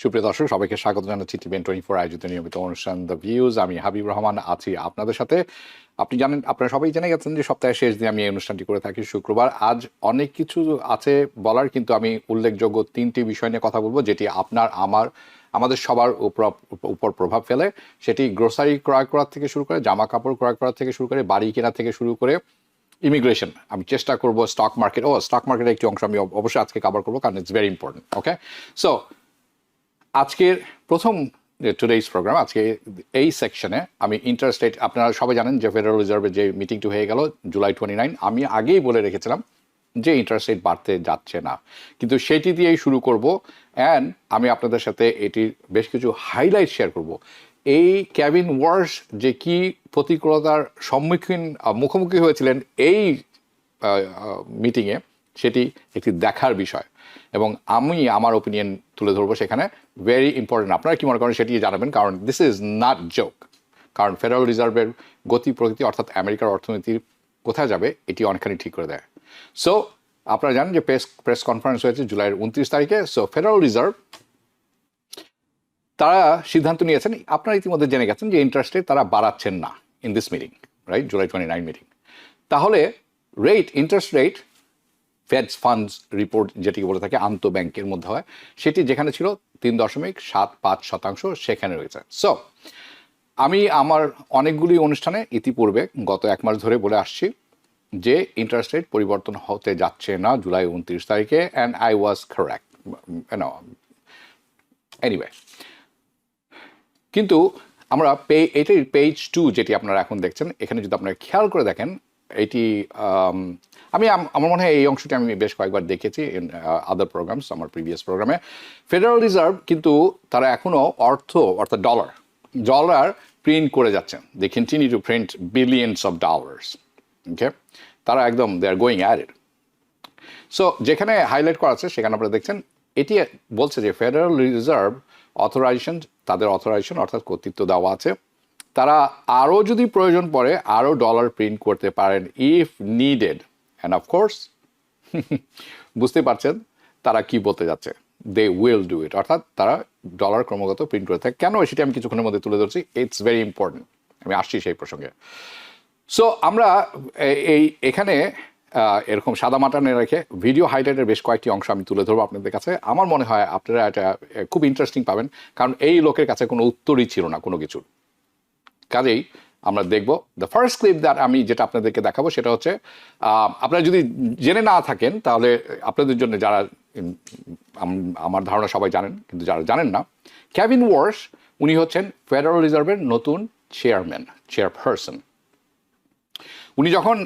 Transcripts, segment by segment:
সুপ্রিয় দর্শক সবাইকে স্বাগত জানাচ্ছি টিভিএন 24 আয়োজিত নিয়মিত অনুষ্ঠান দ্য ভিউজ। আমি হাবিব রহমান আছি আপনাদের সাথে। আপনি জানেন, আপনারা সবাই জেনে গেছেন যে সপ্তাহের শেষ দিন আমি এই অনুষ্ঠানটি করে থাকি শুক্রবার। আজ অনেক কিছু আছে বলার, কিন্তু আমি উল্লেখযোগ্য তিনটি বিষয় নিয়ে কথা বলবো যেটি আপনার আমাদের সবার উপর প্রভাব ফেলে। সেটি গ্রোসারি ক্রয় করার থেকে শুরু করে, জামা কাপড় ক্রয় করার থেকে শুরু করে, বাড়ি কেনা থেকে শুরু করে ইমিগ্রেশন। আমি চেষ্টা করবো স্টক মার্কেটের একটি অংশ আমি অবশ্যই আজকে কভার করবো, কারণ it's very important. Okay, so আজকের প্রথম টুডেইজ প্রোগ্রাম, আজকে এই সেকশনে আমি ইন্টারেস্ট রেট, আপনারা সবাই জানেন যে ফেডারেল রিজার্ভের যে মিটিংটি হয়ে গেল জুলাই 29, আমি আগেই বলে রেখেছিলাম যে ইন্টারেস্ট রেট বাড়তে যাচ্ছে না, কিন্তু সেটি দিয়েই শুরু করব। অ্যান্ড আমি আপনাদের সাথে এটির বেশ কিছু হাইলাইট শেয়ার করব। এই কেভিন ওয়ার্স যে কি প্রতিকূলতার মুখোমুখি হয়েছিলেন এই মিটিংয়ে, সেটি একটি দেখার বিষয়, এবং আমি আমার ওপিনিয়ন তুলে ধরবো সেখানে। Very important. আপনারা কি মনে করেন সেটি জানাবেন, কারণ দিস ইজ নট জোক। কারণ ফেডারেল রিজার্ভের গতি প্রকৃতি, অর্থাৎ আমেরিকার অর্থনীতির কোথায় যাবে, এটি অনেকখানি ঠিক করে দেয়। সো আপনারা জানেন যে প্রেস কনফারেন্স হয়েছে জুলাইয়ের 29 তারিখে। সো ফেডারেল রিজার্ভ তারা সিদ্ধান্ত নিয়েছেন, আপনারা ইতিমধ্যে জেনে গেছেন যে ইন্টারেস্ট রেট তারা বাড়াচ্ছেন না in this meeting, right, July 29 meeting. তাহলে interest rate Feds funds report যেটি বলে থাকে আন্তঃব্যাংকের মধ্যে হয়, সেটি যেখানে ছিল 3.75% সেখানে রয়েছে। সো আমি আমার অনেকগুলি অনুষ্ঠানে ইতিপূর্বে গত এক মাস ধরে বলে আসছি যে ইন্টারেস্ট রেট পরিবর্তন হতে যাচ্ছে না জুলাই 29 তারিখে, and I was correct. Anyway, কিন্তু আমরা এটির পেজ 2 যেটি আপনারা এখন দেখছেন, এখানে যদি আপনারা খেয়াল করে দেখেন, এটি আমার মনে হয় এই অংশটি আমি বেশ কয়েকবার দেখেছি ইন আদার প্রোগ্রামস, আমার প্রিভিয়াস প্রোগ্রামে। ফেডারেল রিজার্ভ কিন্তু তারা এখনও অর্থাৎ ডলার প্রিন্ট করে যাচ্ছেন। They continue to print billions of dollars. Okay, তারা একদম they are going at it. So যেখানে হাইলাইট করা আছে সেখানে আপনারা দেখছেন, এটি বলছে যে ফেডারেল রিজার্ভ তাদের অথরাইজেশন অর্থাৎ কর্তৃত্ব দেওয়া আছে, তারা আরও যদি প্রয়োজন পড়ে আরও ডলার প্রিন্ট করতে পারেন ইফ নিডেড। অ্যান্ড অফকোর্স বুঝতে পারছেন তারা কি বলতে যাচ্ছে, দে উইল ডু ইট, অর্থাৎ তারা ডলার ক্রমাগত প্রিন্ট করে থাকে। কেন সেটি আমি কিছুক্ষণের মধ্যে তুলে ধরছি। ইটস ভেরি ইম্পর্টেন্ট, আমি আসছি সেই প্রসঙ্গে। সো আমরা এখানে এরকম সাদা মাটানে রেখে ভিডিও হাইলাইটের বেশ কয়েকটি অংশ আমি তুলে ধরবো আপনাদের কাছে। আমার মনে হয় আপনারা এটা খুব ইন্টারেস্টিং পাবেন, কারণ এই লোকের কাছে কোনো উত্তরই ছিল না কোনো কিছুর। কাজেই আমরা দেখব দ্য ফার্স্ট ক্লিপ দ্যাট আমি যেটা আপনাদেরকে দেখাবো সেটা হচ্ছে, আপনারা যদি জেনে না থাকেন তাহলে আপনাদের জন্য, যারা আমার ধারণা সবাই জানেন, কিন্তু যারা জানেন না, কেভিন ওয়ার্স উনি হচ্ছেন ফেডারেল রিজার্ভের নতুন চেয়ারপারসন। উনি যখন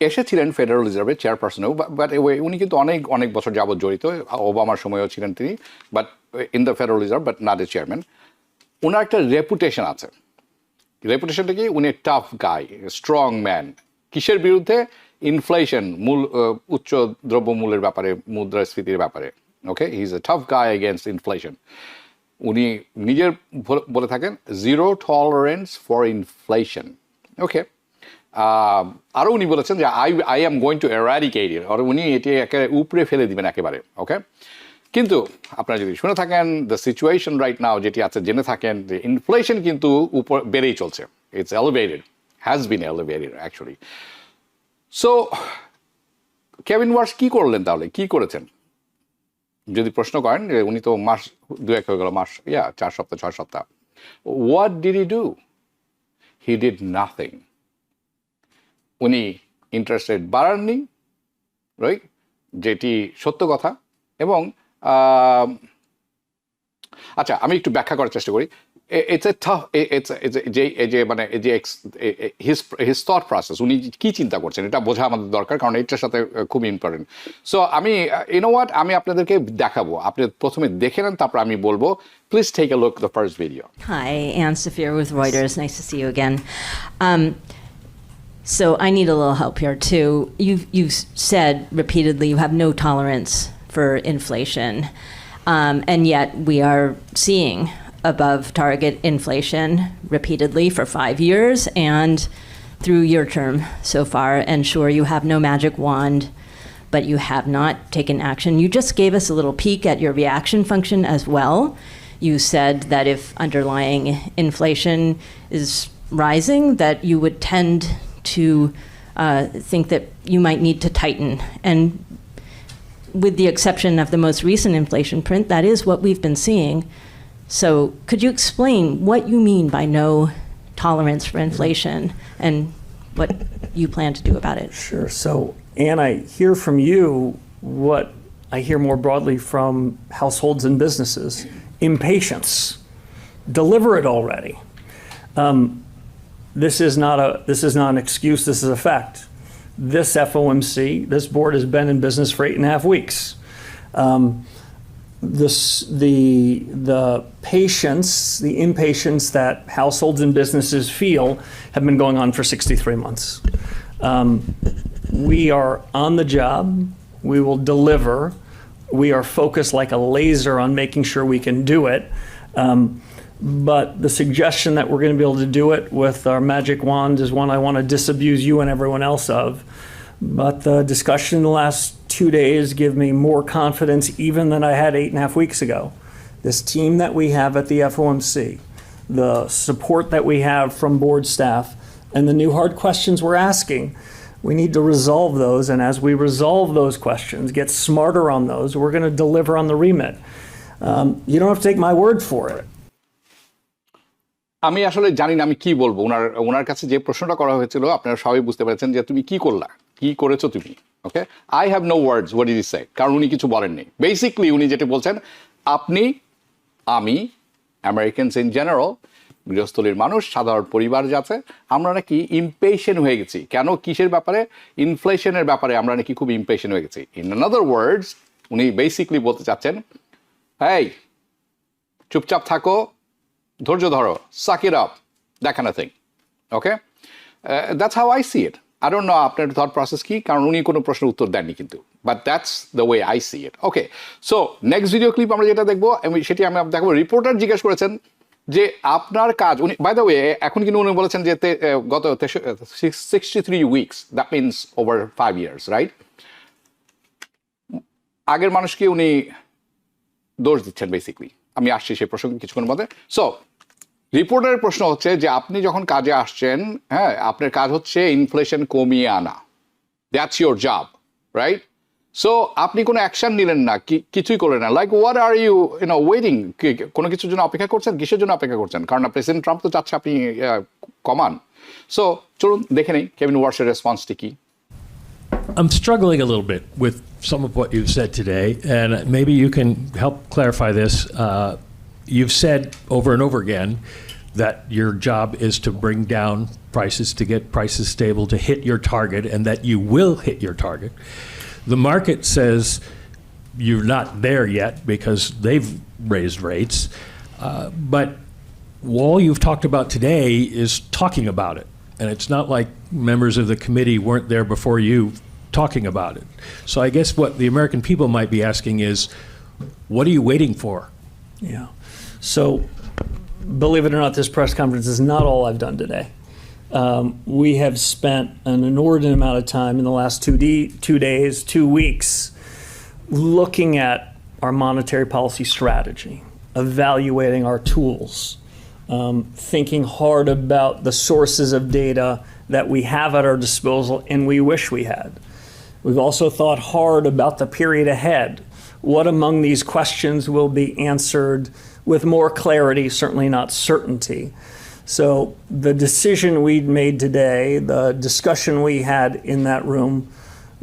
এসেছিলেন ফেডারেল রিজার্ভের চেয়ারপারসনেও, বাট উনি কিন্তু অনেক বছর যাবৎ জড়িত, ওবামার সময়ও ছিলেন তিনি, but in the Federal Reserve, but not a chairman. ওনার একটা রেপুটেশন আছে। রেপুটেশনটা কি? উনি টাফ গাই, স্ট্রং ম্যান। কিসের বিরুদ্ধে? ইনফ্লেশন, উচ্চ দ্রব্যমূল্যের ব্যাপারে, মুদ্রাস্ফীতির ব্যাপারে। Okay, he is a tough guy against inflation. উনি নিজের বলে থাকেন zero tolerance for inflation. Okay, আরও উনি বলেছেন যে I am going to eradicate it, আর উনি এটি একেবারে উপরে ফেলে দিবেন একেবারে। ওকে, কিন্তু আপনারা যদি শুনে থাকেন দ্য সিচুয়েশন রাইট নাও যেটি আছে, জেনে থাকেন যে ইনফ্লেশন কিন্তু বেড়েই চলছে। It's elevated, has been elevated actually. So Kevin Warsh কি করলেন তাহলে? কি করেছেন যদি প্রশ্ন করেন, যে উনি তো মাস 2-1 হয়ে গেল, 4 সপ্তাহ 6 সপ্তাহ। What did he do? He did nothing. উনি ইন্টারেস্ট রেট বাড়াননি, রাইট, যেটি সত্য কথা। এবং আচ্ছা, আমি একটু ব্যাখ্যা করার চেষ্টা করি। হিজ থট প্রসেস, উনি কি চিন্তা করছেন এটা বোঝা আমাদের দরকার, কারণ এটার সাথে খুব ইম্পর্টেন্ট। সো আমি আমি আপনাদেরকে দেখাবো, আপনি প্রথমে দেখে নেন, তারপর আমি বলবো। Please take a look the first video. Hi, Ann Saphir with Reuters. Nice to see you again. So I need a little help here too. You've said repeatedly you have no tolerance for inflation, and yet we are seeing above target inflation repeatedly for 5 years and through your term so far. And sure, you have no magic wand, but you have not taken action. You just gave us a little peek at your reaction function as well. you said that if underlying inflation is rising, that you would tend to think that you might need to tighten. And with the exception of the most recent inflation print, that is what we've been seeing. So could you explain what you mean by no tolerance for inflation and what you plan to do about it? Sure. So, Anne, I hear from you what I hear more broadly from households and businesses: impatience. Deliver it already. This is not an excuse. This is a fact. This FOMC, this board has been in business for 8.5 weeks. The patience, the impatience that households and businesses feel have been going on for 63 months. We are on the job. We will deliver. We are focused like a laser on making sure we can do it. But the suggestion that we're going to be able to do it with our magic wand is one I want to disabuse you and everyone else of. But the discussion in the last 2 days give me more confidence even than I had 8.5 weeks ago. This team that we have at the FOMC, the support that we have from board staff, and the new hard questions we're asking, we need to resolve those. And as we resolve those questions, get smarter on those, we're going to deliver on the remit. You don't have to take my word for it. আমি আসলে জানি না আমি কি বলবো। ওনার কাছে যে প্রশ্নটা করা হয়েছিল আপনারা সবাই বুঝতে পেরেছেন যে তুমি কি করলা, কি করেছো তুমি। Okay, I have no words what is say, কারণ উনি কিছু বলেননি। বেসিকলি উনি যেটা বলছেন, আপনি, আমি, আমেরিকানস ইন জেনারেল, গৃহস্থলীর মানুষ, সাধারণ পরিবার যাচ্ছে, আমরা নাকি ইমপেশেন্ট হয়ে গেছি। কেন, কিসের ব্যাপারে? ইনফ্লেশনের ব্যাপারে আমরা নাকি খুব ইমপেশেন্ট হয়ে গেছি। ইন আনাদার ওয়ার্ডস উনি বেসিকলি বলতে চাচ্ছেন, এই চুপচাপ থাকো, ধৈর্য ধরো, suck it up, that kind of thing. Okay? That's how I see it. I don't know আপনার thought process কি, কারণ উনি কোনো প্রশ্নের উত্তর দেননি কিন্তু, but that's the way I see it. Okay, so next video clip আমরা যেটা দেখবো সেটি আমি দেখবো। রিপোর্টার জিজ্ঞেস করেছেন যে আপনার কাজ, উনি বাই দ্য ওয়ে এখন কিন্তু উনি বলেছেন যে গত 63 weeks, that means over 5 years, right? আগের মানুষকে উনি দোষ দিচ্ছেন বেসিকলি। আমি আসছি সেই প্রসঙ্গে কিছুক্ষণ মধ্যে। সো রিপোর্টারের প্রশ্ন হচ্ছে যে আপনি যখন কাজে আসছেন, হ্যাঁ, আপনার কাজ হচ্ছে ইনফ্লেশন কমিয়ে আনা, that's your job, right? So আপনি কোনো অ্যাকশন নিলেন না, কিছুই করলেন না। Like what are you waiting? কোনো কিছুর জন্য অপেক্ষা করছেন? কিসের জন্য অপেক্ষা করছেন? কারণ প্রেসিডেন্ট ট্রাম্প তো চাচ্ছে আপনি কমান। সো চলুন দেখে নেই কেভিন ওয়ার্সের রেসপন্সটি কি। I'm struggling a little bit with some of what you've said today, and maybe you can help clarify this. You've said over and over again that your job is to bring down prices, to get prices stable, to hit your target, and that you will hit your target. The market says you're not there yet because they've raised rates, but all you've talked about today is talking about it, and it's not like members of the committee weren't there before you talking about it. So I guess what the American people might be asking is, what are you waiting for? Yeah. So, believe it or not, this press conference is not all I've done today. We have spent an inordinate amount of time in the last 2 days, 2 weeks, looking at our monetary policy strategy, evaluating our tools, thinking hard about the sources of data that we have at our disposal and we wish we had. We've also thought hard about the period ahead. What among these questions will be answered with more clarity, certainly not certainty. So the decision we'd made today, the discussion we had in that room,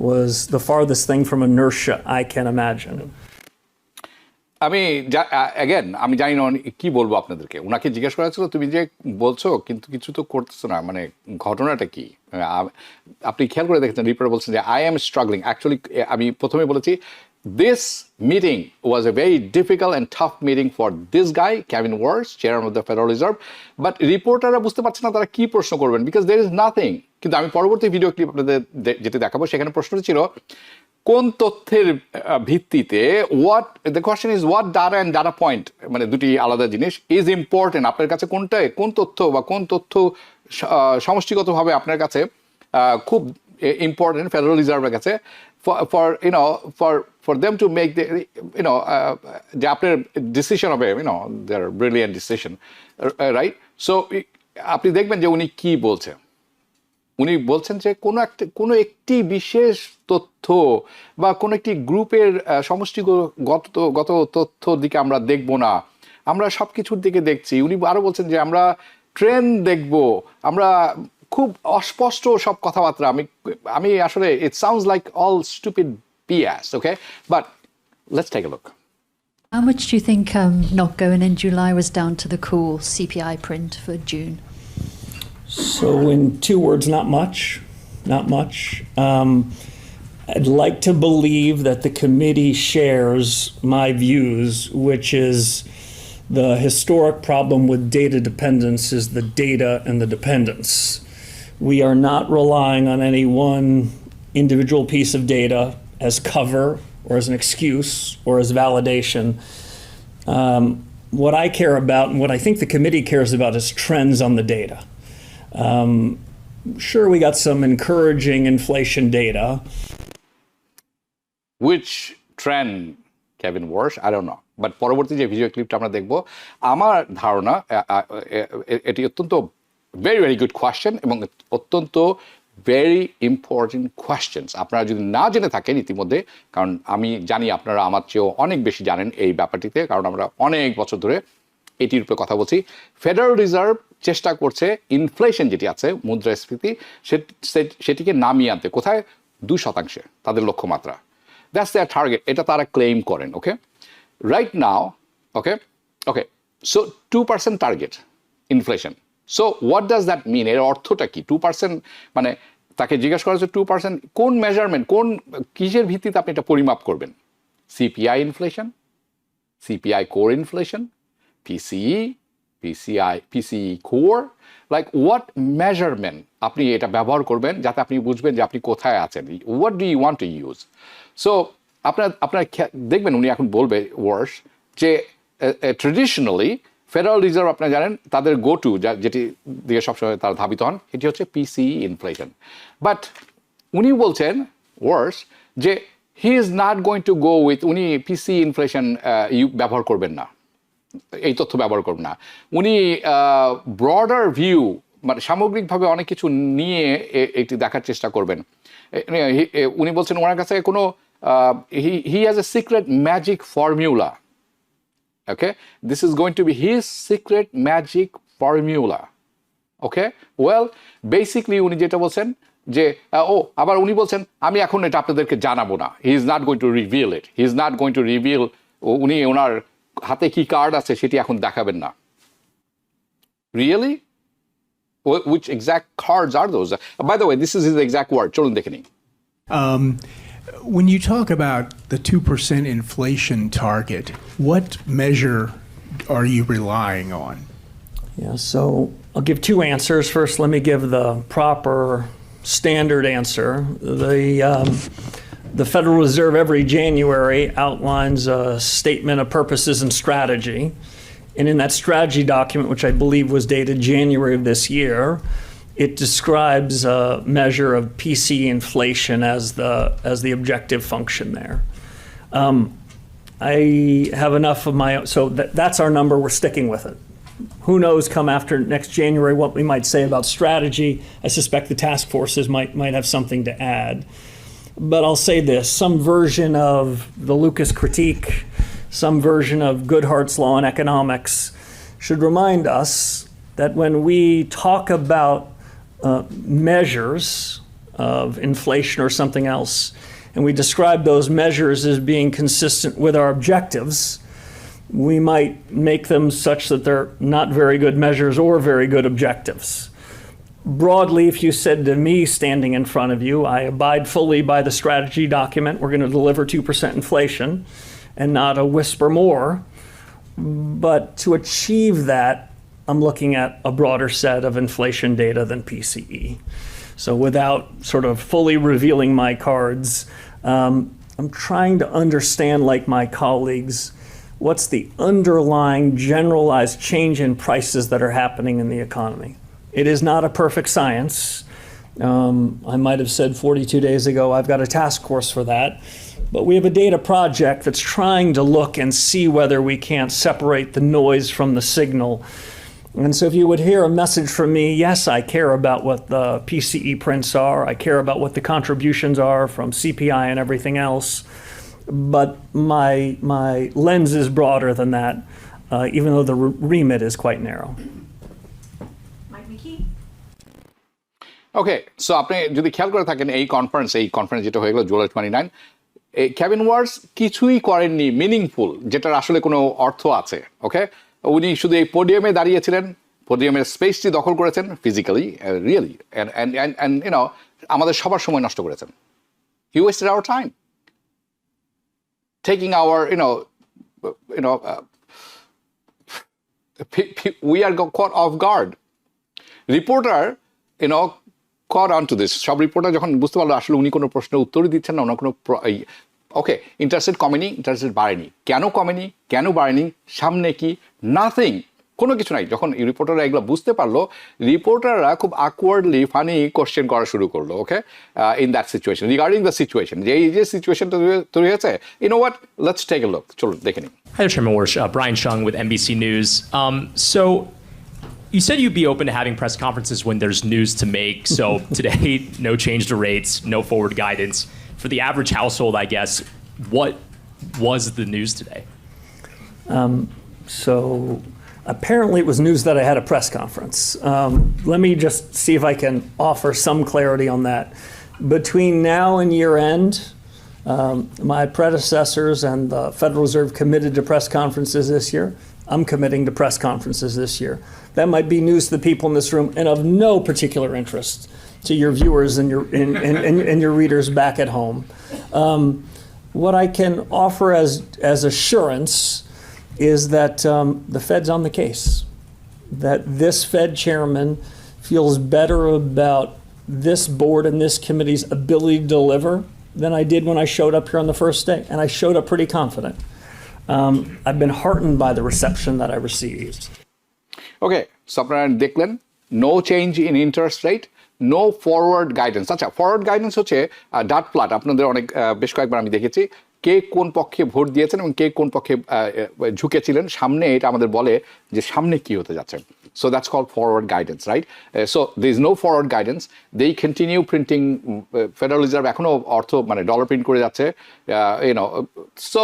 was the farthest thing from inertia I can imagine. আমি আমি জানি না কি বলবো আপনাদেরকে। ওনাকে জিজ্ঞেস করা ছিল, তুমি যে বলছো কিন্তু কিছু তো করতেছো না, মানে ঘটনাটা কি? আপনি খেয়াল করে দেখেছেন রিপোর্টার বলছেন যে আই এম স্ট্রাগলিং। অ্যাকচুয়ালি আমি প্রথমে বলেছি this meeting was a very difficult and tough meeting for this guy Kevin Warsh, chairman of the Federal Reserve. But রিপোর্টাররা বুঝতে পারছে না তারা কি প্রশ্ন করবেন, বিকজ দের ইজ নাথিং। কিন্তু আমি পরবর্তী ভিডিও ক্লিপ আপনাদের যেটা দেখাবো সেখানে প্রশ্নটা ছিল কোন তথ্যের ভিত্তিতে, what the question is what data and data point, মানে দুটি আলাদা জিনিস, ইজ ইম্পর্টেন্ট আপনার কাছে, কোন তথ্য বা কোন তথ্য সমষ্টিগতভাবে আপনার কাছে খুব ইম্পর্টেন্ট ফেডারেল রিজার্ভের কাছে for them to make the যে আপনার ডিসিশন হবে their brilliant decision, right? So আপনি দেখবেন যে উনি কি বলছেন। উনি বলছেন যে কোনো একটি বিশেষ তথ্য বা কোনো একটি গ্রুপের সমষ্টিগত তথ্য দিকে আমরা দেখব না, আমরা সব কিছুর দিকে দেখছি। উনি আরো বলছেন যে আমরা ট্রেন্ড দেখব, আমরা খুব অস্পষ্ট সব কথাবার্তা। আমি আসলে it sounds like all stupid BS, okay? But let's take a look. How much do you think not going in July was down to the cool CPI print for June? So in 2 words, not much, not much. I'd like to believe that the committee shares my views, which is the historic problem with data dependence is the data and the dependence. We are not relying on any one individual piece of data as cover or as an excuse or as validation. What I care about and what I think the committee cares about is trends on the data. Sure, we got some encouraging inflation data. Which trend, Kevin Walsh? I don't know. But পরবর্তী যে video ক্লিপটা আমরা দেখব, আমার ধারণা এটি অত্যন্ত very very good question এবং অত্যন্ত very important questions. আপনারা যদি না জেনে থাকেন ইতিমধ্যে, কারণ আমি জানি আপনারা আমার চেয়েও অনেক বেশি জানেন এই ব্যাপারটিতে, কারণ আমরা অনেক বছর ধরে এটির উপরে কথা বলছি। ফেডারেল রিজার্ভ চেষ্টা করছে ইনফ্লেশন যেটি আছে, মুদ্রাস্ফীতি, সেটিকে নামিয়ে আনতে। কোথায়? 2% তাদের লক্ষ্যমাত্রা। দ্যাটস দেয়ার টার্গেট, এটা তারা ক্লেম করেন। Okay, right now, okay, so 2% target inflation. So what does that mean? এর অর্থটা কি? 2% মানে তাকে জিজ্ঞাসা করা হচ্ছে 2% কোন মেজারমেন্ট, কোন কিসের ভিত্তিতে আপনি এটা পরিমাপ করবেন? CPI inflation, CPI core inflation, PCE core, like what measurement আপনি এটা ব্যবহার করবেন যাতে আপনি বুঝবেন যে আপনি কোথায় আছেন? What do you want to use? So আপনার দেখবেন উনি এখন বলবে ওয়ার্স যে ট্রেডিশনালি ফেডারেল রিজার্ভ আপনারা জানেন তাদের গো টু যেটি দিয়ে সবসময় তারা ধাবিত হন, এটি হচ্ছে PCE ইনফ্লেশন। বাট উনি বলছেন ওয়ার্স যে he is not going to go with, উনি PCE ইনফ্লেশন ব্যবহার করবেন না, এই তথ্য ব্যবহার করবেন না। উনি ব্রডার ভিউ মানে সামগ্রিকভাবে অনেক কিছু নিয়ে এটি দেখার চেষ্টা করবেন। উনি বলছেন ওনার কাছে কোনো he has a secret magic formula. Okay, this is going to be his secret magic formula. Okay, well basically উনি যেটা বলছেন যে আবার উনি বলছেন আমি এখন এটা আপনাদেরকে জানাবো না। He is not going to reveal it, he is not going to reveal, উনি ওনার হাতে কি কার্ড আছে সেটি এখন দেখাবেন না। Really? Which exact cards are those? By the way, this is his exact word. চলুন দেখে নিই। When you talk about the 2% inflation target, what measure are you relying on? Yeah, so I'll give 2 answers. First, let me give the proper standard answer. The Federal Reserve every January outlines a statement of purposes and strategy. And in that strategy document, which I believe was dated January of this year, it describes a measure of PCE inflation as the objective function there. I have enough of my own, so that's our number, we're sticking with it. Who knows come after next January what we might say about strategy. I suspect the task forces might have something to add. But I'll say this, some version of the Lucas critique, some version of Goodhart's law in economics should remind us that when we talk about measures of inflation or something else, and we describe those measures as being consistent with our objectives, we might make them such that they're not very good measures or very good objectives. Broadly, if you said to me standing in front of you, I abide fully by the strategy document, we're going to deliver 2% inflation and not a whisper more. But to achieve that, I'm looking at a broader set of inflation data than PCE. So without sort of fully revealing my cards, I'm trying to understand, like my colleagues, what's the underlying generalized change in prices that are happening in the economy. It is not a perfect science. I might have said 42 days ago, I've got a task force for that. But we have a data project that's trying to look and see whether we can't separate the noise from the signal. And so if you would hear a message from me, yes, I care about what the PCE prints are. I care about what the contributions are from CPI and everything else. But my lens is broader than that, even though the remit is quite narrow. Okay, so আপনি যদি খেয়াল করে থাকেন এই conference যেটা হয়ে গেল July 29, Kevin ওয়ার্স কিছুই করেননি মিনিংফুল, যেটার আসলে কোনো অর্থ আছে। ওকে, উনি শুধু এই পোডিয়ামে দাঁড়িয়েছিলেন, পোডিয়ামের স্পেসটি দখল করেছেন ফিজিক্যালি, রিয়েলি, অ্যান্ড ইউনো আমাদের সবার সময় নষ্ট করেছেন। He wasted our time, taking our we are caught off guard. Reporter caught on to this. সব রিপোর্টার যখন বুঝতে পারলো আসলে উনি কোনো প্রশ্নের উত্তরই দিচ্ছেন না, ওনার কোনো ওকে ইন্টারেস্টেড কমেনি, ইন্টারেস্টেড বাড়েনি, কেন কমেনি, কেন বাড়েনি, সামনে কি, নাথিং, কোনো কিছু নাই। যখন রিপোর্টাররা এগুলো বুঝতে পারলো, রিপোর্টাররা খুব আকওয়ার্ডলি ফানি কোশ্চেন করা শুরু করলো। Okay, in that situation, regarding the situation, যে এই যে সিচুয়েশনটা তৈরি হয়েছে, what, let's take a look, চলুন দেখে নিই। Hi there, Chairman Warsh. Brian Chung with NBC News. So you said you'd be open to having press conferences when there's news to make. So today, no change to rates, no forward guidance. For the average household, I guess, what was the news today? So apparently it was news that I had a press conference. Let me just see if I can offer some clarity on that. Between now and year end, my predecessors and the Federal Reserve committed to press conferences this year. I'm committing to press conferences this year. That might be news to the people in this room and of no particular interest to your viewers and your readers back at home. What I can offer as assurance is that the Fed's on the case, that this Fed chairman feels better about this board and this committee's ability to deliver than I did when I showed up here on the first day, and I showed up pretty confident. I've been heartened by the reception that I received. Okay, so আপনারা দেখলেন, no change in interest rate, no forward guidance. আচ্ছা, forward guidance হচ্ছে dot plot, আপনাদের অনেক বেশ কয়েকবার আমি দেখেছি, কে কোন পক্ষে ভোট দিয়েছেন এবং কে কোন পক্ষে ঝুঁকেছিলেন সামনে, এটা আমাদের বলে যে সামনে কি হতে যাচ্ছে। So that's called forward guidance, right? So there is no forward guidance. They continue printing. Federal Reserve এখনো অর্থ মানে ডলার প্রিন্ট করে যাচ্ছে, So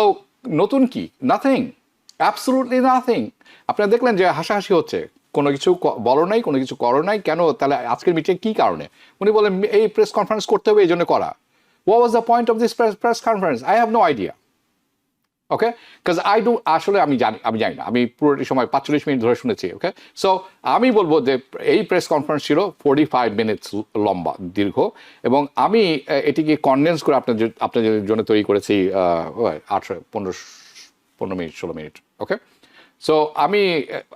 নতুন কি? Nothing. Absolutely nothing. আপনারা দেখলেন যে হাসাহাসি হচ্ছে, কোনো কিছু বলো নাই, কোনো কিছু করো নাই, কেন তাহলে আজকের মিটিং কি কারণে? উনি বলেন এই প্রেস কনফারেন্স করতে হবে, এই জন্য করা। What was the point of this press conference? I have no idea. Okay? Because আসলে আমি জানি না, আমি পুরোটি সময় 45 মিনিট ধরে শুনেছি। ওকে, সো আমি বলবো যে এই প্রেস কনফারেন্স ছিল 45 মিনিটস লম্বা, দীর্ঘ, এবং আমি এটিকে কনডেন্স করে আপনাদের জন্য তৈরি করেছি 15 মিনিট 16 মিনিট। ওকে, সো আমি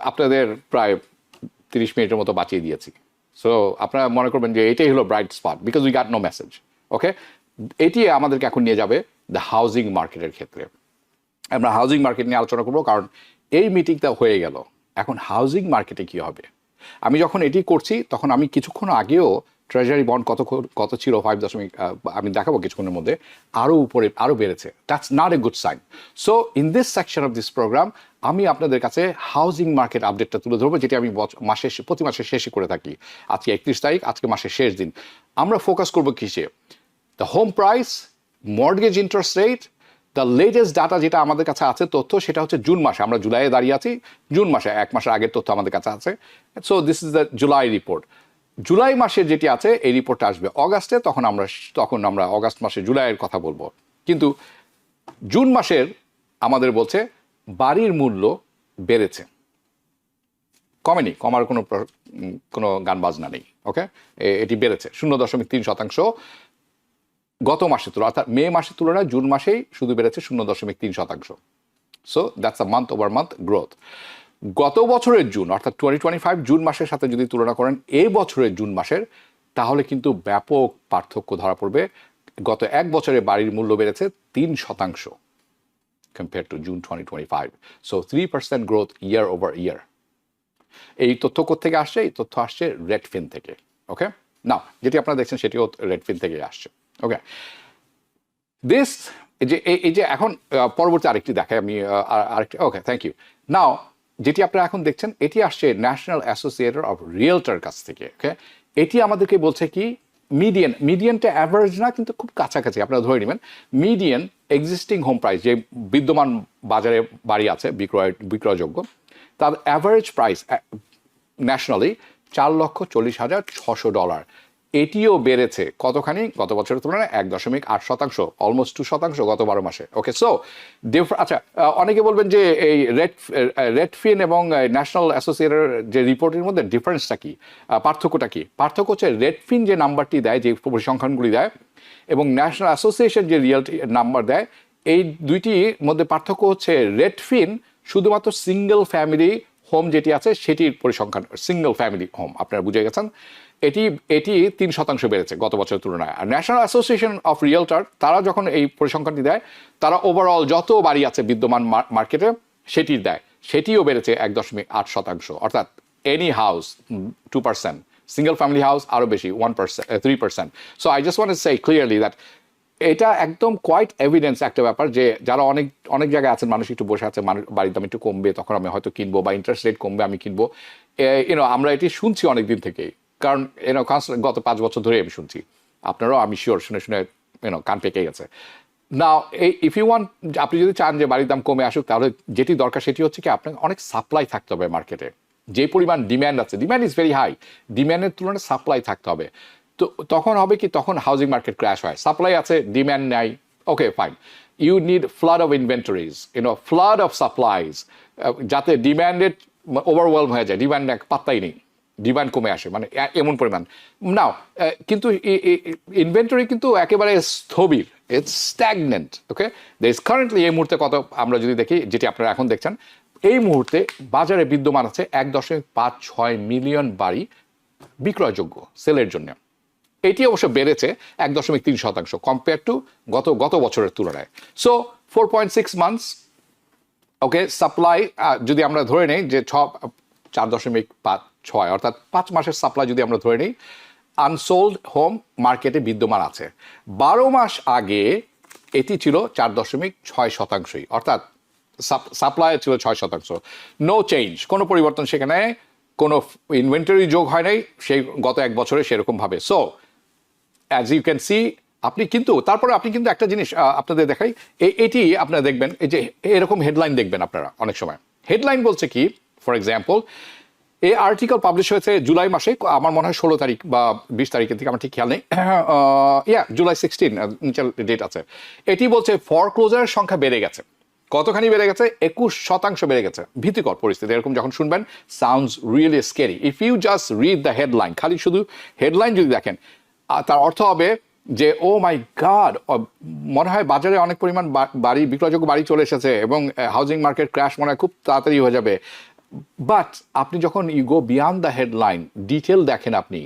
আপনাদের প্রায় 30 মিনিটের মতো বাঁচিয়ে দিয়েছি। সো আপনারা মনে করবেন যে এটাই হলো bright spot, because we got no message. Okay, এটি আমাদেরকে এখন নিয়ে যাবে দ্য হাউজিং মার্কেটের ক্ষেত্রে। আমরা হাউজিং মার্কেট নিয়ে আলোচনা করবো, কারণ এই মিটিংটা হয়ে গেল, এখন হাউজিং মার্কেটে কি হবে। আমি যখন এটি করছি তখন আমি কিছুক্ষণ আগেও ট্রেজারি বন্ড কত ছিল 5 আমি দেখাবো কিছুক্ষণের মধ্যে, আরও বেড়েছে। That's not a good sign. So in this section of this program আমি আপনাদের কাছে হাউজিং মার্কেট আপডেটটা তুলে ধরবো, যেটি আমি প্রতি মাসের শেষে করে থাকি। আজকে 31 তারিখ, আজকে মাসের শেষ দিন। আমরা ফোকাস করবো কিসে? The home price, mortgage interest rate, the latest data যেটা আমাদের কাছে আছে তথ্য, সেটা হচ্ছে জুন মাসে। আমরা জুলাইয়ে দাঁড়িয়ে আছি, জুন মাসে 1 মাসের আগের তথ্য আমাদের কাছে আছে। So this is the July report. July মাসের যেটি আছে এই রিপোর্টটা আসবে অগাস্টে, তখন আমরা অগাস্ট মাসে জুলাইয়ের কথা বলবো। কিন্তু জুন মাসের আমাদের বলছে বাড়ির মূল্য বেড়েছে, কমেনি, কমার কোনো গান বাজনা নেই। ওকে, এটি বেড়েছে 0.3%। গত মাসের তুলনায়, অর্থাৎ মে মাসের তুলনায় জুন মাসেই শুধু বেড়েছে 0.3%। So that's a month over month growth. গত বছরের জুন, অর্থাৎ 2025 জুন মাসের সাথে যদি তুলনা করেন এই বছরের জুন মাসের, তাহলে কিন্তু ব্যাপক পার্থক্য ধরা পড়বে। গত এক বছরে বাড়ির মূল্য বেড়েছে 3% compare to June 2025। So 3% growth year over year. এই তথ্য কোত্থেকে আসছে? এই তথ্য আসছে রেডফিন থেকে। ওকে, না, যেটি আপনারা দেখছেন সেটিও রেডফিন থেকে আসছে। ওকে, দিস এই যে এখন পরবর্তী আরেকটি দেখায় আমি আরেকটি, ওকে থ্যাংক ইউ। নাও যেটি আপনারা এখন দেখছেন এটি আসছে ন্যাশনাল অ্যাসোসিয়েশন অফ রিয়েলটার কাছ থেকে। ওকে, এটি আমাদেরকে বলছে কি মিডিয়ানটা অ্যাভারেজ না, কিন্তু খুব কাছাকাছি আপনারা ধরে নেবেন। মিডিয়ান এক্সিস্টিং হোম প্রাইস, যে বিদ্যমান বাজারে বাড়ি আছে বিক্রয়যোগ্য, তার অ্যাভারেজ প্রাইস ন্যাশনালি $4,40,600। এটিও বেড়েছে কতখানি গত বছরের তুলনায় 1.8%, অলমোস্ট 2% গত 12 মাসে। ওকে, সো আচ্ছা, অনেকে বলবেন যে এই রেডফিন এবং ন্যাশনাল অ্যাসোসিয়েটের যে রিপোর্টের মধ্যে ডিফারেন্সটা কি, পার্থক্যটা কি? পার্থক্য হচ্ছে রেডফিন যে নাম্বারটি দেয়, যে পরিসংখ্যানগুলি দেয়, এবং ন্যাশনাল অ্যাসোসিয়েশন যে রিয়েলটি নাম্বার দেয়, এই দুইটির মধ্যে পার্থক্য হচ্ছে রেডফিন শুধুমাত্র সিঙ্গেল ফ্যামিলি হোম যেটি আছে সেটির পরিসংখ্যান, সিঙ্গেল ফ্যামিলি হোম, আপনারা বুঝে গেছেন। এটি 3% বেড়েছে গত বছরের তুলনায়। আর ন্যাশনাল অ্যাসোসিয়েশন অফ রিয়েলটার তারা যখন এই পরিসংখ্যানটি দেয়, তারা ওভারঅল যত বাড়ি আছে বিদ্যমান মার্কেটে সেটির দেয়, সেটিও বেড়েছে 1.8%। অর্থাৎ any house 2%, single family house আরও বেশি 3%। So I just want to say clearly that এটা একদম কোয়াইট এভিডেন্স একটা ব্যাপার, যে যারা অনেক জায়গায় আছেন, মানুষ একটু বসে আছে, বাড়ির দাম একটু কমবে তখন আমি হয়তো কিনবো, বা ইন্টারেস্ট রেট কমবে আমি কিনবো, আমরা এটি শুনছি অনেক দিন থেকেই, কারণ গত 5 বছর ধরে আমি শুনছি, আপনারাও আমি শিওর শুনে কান পেকে গেছে। না, ইফ ইউ ওয়ান্ট, আপনি যদি চান যে বাড়ির দাম কমে আসুক, তাহলে যেটি দরকার সেটি হচ্ছে কি আপনাকে অনেক সাপ্লাই থাকতে হবে মার্কেটে। যে পরিমাণ ডিম্যান্ড আছে, ডিম্যান্ড ইজ ভেরি হাই, ডিম্যান্ডের তুলনায় সাপ্লাই থাকতে হবে। তো তখন হবে কি, তখন হাউজিং মার্কেট ক্র্যাশ হয়, সাপ্লাই আছে ডিম্যান্ড নাই, okay fine, you need flood of inventories, flood of supplies, যাতে ডিম্যান্ডেড ওভারওয়েলম হয়ে যায়, ডিম্যান্ড পাত্তাই নেই, ডিমান্ড কমে আসে, মানে এমন পরিমাণ। নাও কিন্তু ইনভেন্টরি কিন্তু একেবারে স্থবির, it's stagnant. Okay, there is currently এই মুহূর্তে কত আমরা যদি দেখি, যেটি আপনারা এখন দেখছেন, এই মুহূর্তে বাজারে বিদ্যমান আছে 1.56 মিলিয়ন বাড়ি বিক্রয়যোগ্য সেলের জন্য। এটি অবশ্য বেড়েছে 1.3% কম্পেয়ার টু গত বছরের তুলনায়। So 4.6 months. ওকে, সাপ্লাই যদি আমরা ধরে নেই যে 4.56, অর্থাৎ 5 মাসের সাপ্লাই যদি আমরা ধরে নিই, আনসোল্ড হোম মার্কেটে বিদ্যমান আছে। 12 মাস আগে এটি ছিল 4.6%, অর্থাৎ সাপ্লাই ছিল 6%। নো চেঞ্জ, কোনো পরিবর্তন সেখানে, কোনো ইনভেন্টরি যোগ হয় নাই সেই গত 1 বছরে সেরকমভাবে। So as you can see, আপনি কিন্তু তারপরে আপনি কিন্তু একটা জিনিস আপনাদের দেখাই, এটি আপনারা দেখবেন, এই যে এরকম হেডলাইন দেখবেন আপনারা অনেক সময়। হেডলাইন বলছে কি, ফর এক্সাম্পল, এই আর্টিকেল পাবলিশ হয়েছে জুলাই মাসে, আমার মনে হয় 16 তারিখ বা 20 তারিখের থেকে, আমার ঠিক খেয়াল নেই, জুলাই 16 নিচের ডেট আছে। এটি বলছে ফরক্লোজারের সংখ্যা বেড়ে গেছে। কতখানি বেড়ে গেছে? 21% বেড়ে গেছে। ভীতিকর পরিস্থিতি। এরকম যখন শুনবেন, sounds really scary. If you just read the headline, খালি শুধু হেডলাইন যদি দেখেন, তার অর্থ হবে যে ও মাই গড, মনে হয় বাজারে অনেক পরিমাণ বাড়ি, বিক্রয়যোগ্য বাড়ি চলে এসেছে এবং হাউজিং মার্কেট ক্র্যাশ মনে হয় খুব তাড়াতাড়ি হয়ে যাবে। বাট আপনি যখন you go beyond the headline, detail দেখেন আপনি,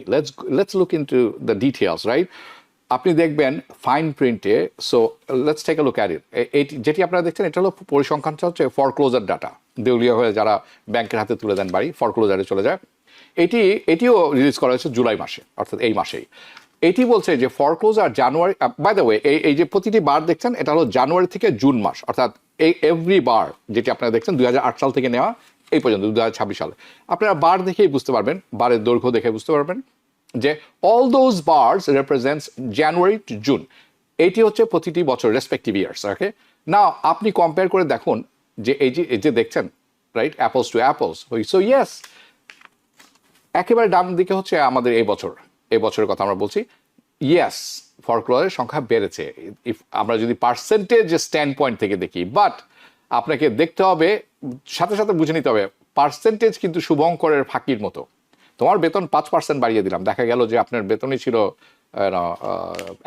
let's look into the details, right? আপনি দেখবেন ফাইন প্রিন্টে, so let's take a look at it. এটি যেটি আপনারা দেখছেন, এটা হলো পরিসংখ্যানটা হচ্ছে ফরক্লোজার ডাটা, দেউলিয়া হয়ে যারা ব্যাংকের হাতে তুলে দেন বাড়ি, ফরক্লোজারে চলে যায়। এটিও রিলিজ করা হয়েছে জুলাই মাসে, অর্থাৎ এই মাসেই। এটি বলছে যে ফরক্লোজার জানুয়ারি, বাই দ্য ওয়ে, এই যে প্রতিটি বার দেখছেন, এটা হলো জানুয়ারি থেকে জুন মাস, অর্থাৎ এই এভরি বার যেটি আপনারা দেখছেন 2008 সাল থেকে নেওয়া এই পর্যন্ত 2026 সালে। আপনারা বার দেখেই বুঝতে পারবেন, বারের দৈর্ঘ্য দেখে বুঝতে পারবেন যে all those bars represents January to June. এইটি হচ্ছে প্রতিটি বছর রেসপেক্টিভ ইয়ার্স। ওকে, না আপনি কম্পেয়ার করে দেখুন যে এই যে দেখছেন, right, apples to apples. So yes, একেবারে ডান দিকে হচ্ছে আমাদের এই বছরের কথা আমরা বলছি। ইয়েস, ফরক্লোজারের সংখ্যা বেড়েছে ইফ আমরা যদি পার্সেন্টেজ স্ট্যান্ড পয়েন্ট থেকে দেখি, বাট আপনাকে দেখতে হবে, সাথে সাথে বুঝে নিতে হবে, পার্সেন্টেজ কিন্তু শুভঙ্করের ফাঁকির মতো। তোমার বেতন 5% বাড়িয়ে দিলাম, দেখা গেল যে আপনার বেতনই ছিল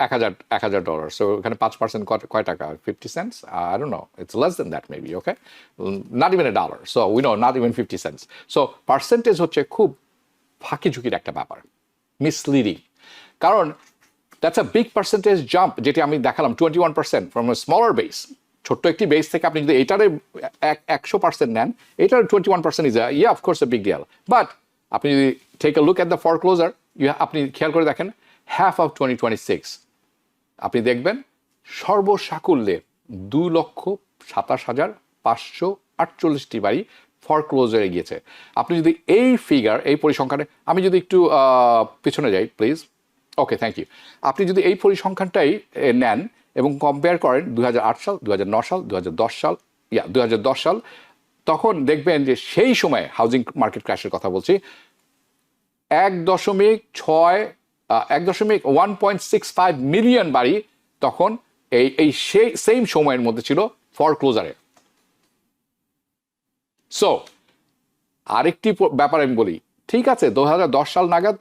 $1,000, সো এখানে 5% কয় টাকা? 50 cents? I don't know, it's less than that maybe, okay, not even $1, so we know not even 50 cents. So percentage হচ্ছে খুব ফাঁকি ঝুঁকির একটা ব্যাপার, মিসলিডিং, কারণ that's a big percentage jump, যেটি আমি দেখালাম 21% ফ্রম এ স্মলার বেস। ছোট্ট একটি বেস থেকে আপনি যদি এটারে 100% নেন, এটার 21% is of course a big deal. But আপনি যদি take a look at the foreclosure, আপনি খেয়াল করে দেখেন half of 2026 আপনি দেখবেন সর্বসাকুল্যে 2,27,548টি বাড়ি ফরক্লোজারে গিয়েছে। আপনি যদি এই ফিগার, এই পরিসংখ্যানে, আমি যদি একটু পিছনে যাই প্লিজ, ওকে থ্যাংক ইউ, আপনি যদি এই পরিসংখ্যানটাই নেন এবং কম্পেয়ার করেন 2008 সাল, 2009 সাল, 2010 সাল, 2010 সাল, তখন দেখবেন যে সেই সময় হাউজিং মার্কেট ক্র্যাশের কথা বলছি, 1.65 মিলিয়ন বাড়ি তখন এই সেম সময়ের মধ্যে ছিল ফরক্লোজারে। সো আরেকটি ব্যাপার আমি বলি, ঠিক আছে 2010 সাল নাগাদ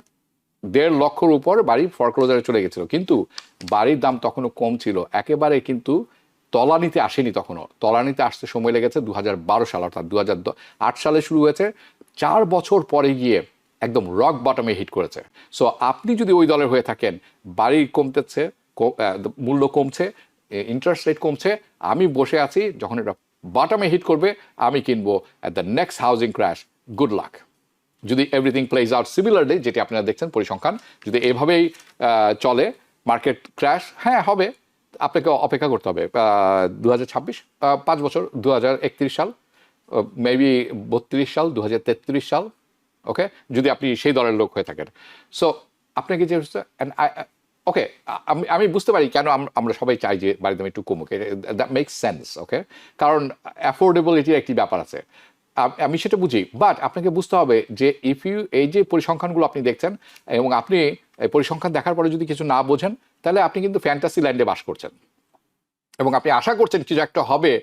1.5 লক্ষর উপর বাড়ি ফরক্লোজারে চলে গেছিল, কিন্তু বাড়ির দাম তখনও কম ছিল, একেবারে কিন্তু তলানিতে আসেনি। তখনও তলানিতে আসতে সময় লেগেছে 2012 সাল, অর্থাৎ 2008 সালে শুরু হয়েছে, 4 বছর পরে গিয়ে একদম রক বটমে হিট করেছে। সো আপনি যদি ওই দলের হয়ে থাকেন, বাড়ি কমতেছে, মূল্য কমছে, ইন্টারেস্ট রেট কমছে, আমি বসে আছি, যখন এটা বটমে হিট করবে আমি কিনবো at the next housing crash, good luck. যদি এভরিথিং প্লেজ আউট সিমিলারলি, যেটি আপনারা দেখছেন পরিসংখ্যান, যদি এভাবেই চলে মার্কেট ক্র্যাশ, হ্যাঁ হবে, আপনাকে অপেক্ষা করতে হবে 2026, 5 বছর, 2031 সাল, মেবি 32 সাল, 2033 সাল, ওকে, যদি আপনি সেই দলের লোক হয়ে থাকেন। সো আপনাকে যে ওকে, আমি বুঝতে পারি কেন আমরা সবাই চাই যে বাড়ির দাম একটু কমুক, দ্যাট মেক্স সেন্স, ওকে, কারণ অ্যাফোর্ডেবিলিটির একটি ব্যাপার আছে, আমি সেটা বুঝি। বাট আপনাকে বুঝতে হবে যে এই যে পরিসংখ্যানগুলো আপনি দেখছেন এবং আপনি এই পরিসংখ্যান দেখার পরে যদি কিছু না বোঝেন, তাহলে আপনি কিন্তু ফ্যান্টাসি ল্যান্ডে বাস করছেন এবং আপনি আশা করছেন কিছু একটা হবে,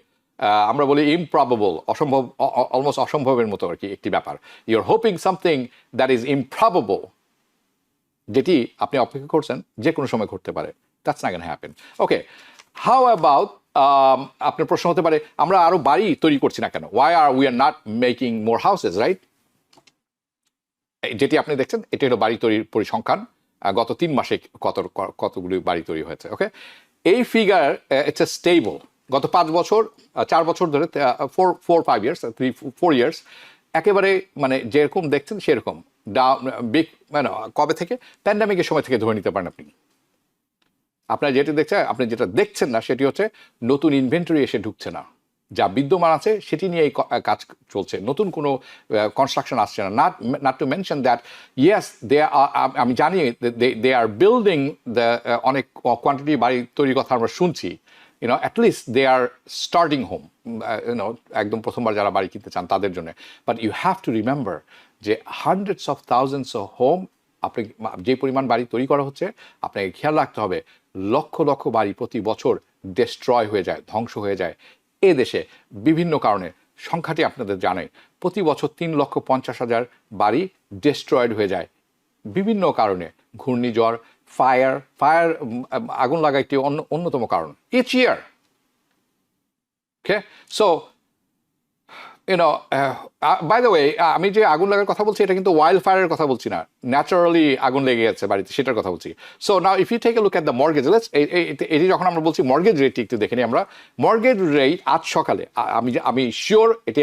আমরা বলি ইমপ্রবাবল, অসম্ভব, অলমোস্ট অসম্ভবের মতো আর কি একটি ব্যাপার। You are hoping something that is improbable, যেটি আপনি অপেক্ষা করছেন যে কোনো সময় ঘটতে পারে। That's not gonna happen. Okay, how about, আপনার প্রশ্ন হতে পারে আমরা আরো বাড়ি তৈরি করছি না কেন, why are we are not making more houses, right? যেটি আপনি দেখছেন এটি হলো বাড়ি তৈরির পরিসংখ্যান, গত 3 মাসে কতগুলি বাড়ি তৈরি হয়েছে। ওকে, এই ফিগার ইটস এ স্টেবল, গত 4 বছর ধরে, 4 years, 3-4 years, একেবারে মানে যেরকম দেখছেন সেরকম বিগ, মানে কবে থেকে, প্যান্ডামিকের সময় থেকে ধরে নিতে পারেন আপনি। আপনি যেটা দেখছেন না সেটি হচ্ছে নতুন ইনভেন্টরি এসে ঢুকছে না, যা বিদ্যমান আছে সেটি নিয়ে কাজ চলছে, নতুন কোনো কনস্ট্রাকশন আসছে না। Not to mention that yes they are, আমি জানি দে আর বিল্ডিং দ্য অনেক কোয়ান্টিটি বাড়ি তৈরির কথা আমরা শুনছি, at least they are starting home, একদম প্রথমবার যারা বাড়ি কিনতে চান তাদের জন্য। But you have to remember যে hundreds of thousands of home, আপনি যে পরিমাণ বাড়ি তৈরি করা হচ্ছে, আপনাকে খেয়াল রাখতে হবে লক্ষ লক্ষ বাড়ি প্রতি বছর ডেস্ট্রয় হয়ে যায়, ধ্বংস হয়ে যায় এ দেশে বিভিন্ন কারণে। সংখ্যাটি আপনাদের জানাই, প্রতি বছর 3,50,000 বাড়ি ডেস্ট্রয়েড হয়ে যায় বিভিন্ন কারণে, ঘূর্ণিঝড়, ফায়ার, আগুন লাগা একটি অন্যতম কারণ each year. Okay, so by the way, আমি যে আগুন লাগার কথা বলছি এটা কিন্তু ওয়াইল্ড ফায়ারের কথা বলছি না, ন্যাচারালি আগুন লেগে গেছে বাড়িতে সেটার কথা বলছি। So now if you take a look at the mortgage, এটি যখন আমরা বলছি মর্গেজ রেটটি একটু দেখে নিই আমরা। মর্গেজ রেট আজ সকালে, আমি শিওর এটি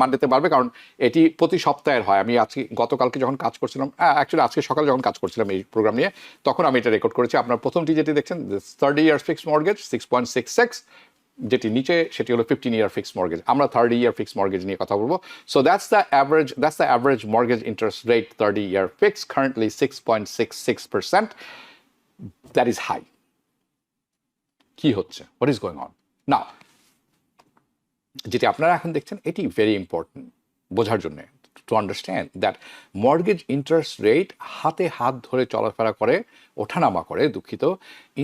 মানতে পারবে কারণ এটি প্রতি সপ্তাহের হয়। আমি গতকালকে যখন কাজ করছিলাম, অ্যাকচুয়ালি আজকে সকালে যখন কাজ করছিলাম এই প্রোগ্রাম নিয়ে, তখন আমি এটা রেকর্ড করেছি। আপনার প্রথমটি যেটি দেখছেন 30 year ফিক্সড মর্গেজ 6.66, যেটি নিচে সেটি হলো 15 year ফিক্সড মর্গেজ। আমরা 30 year ফিক্সড মর্গেজ নিয়ে কথা বলবো। So that's the average mortgage interest rate 30 year fixed, currently 6.66%. That is high. কি হচ্ছে, what is going on now, যেটি আপনারা এখন দেখছেন এটি ভেরি ইম্পর্টেন্ট বোঝার জন্য, to understand that mortgage interest rate হাতে হাত ধরে চলাফেরা করে, ওঠানামা করে, দুঃখিত।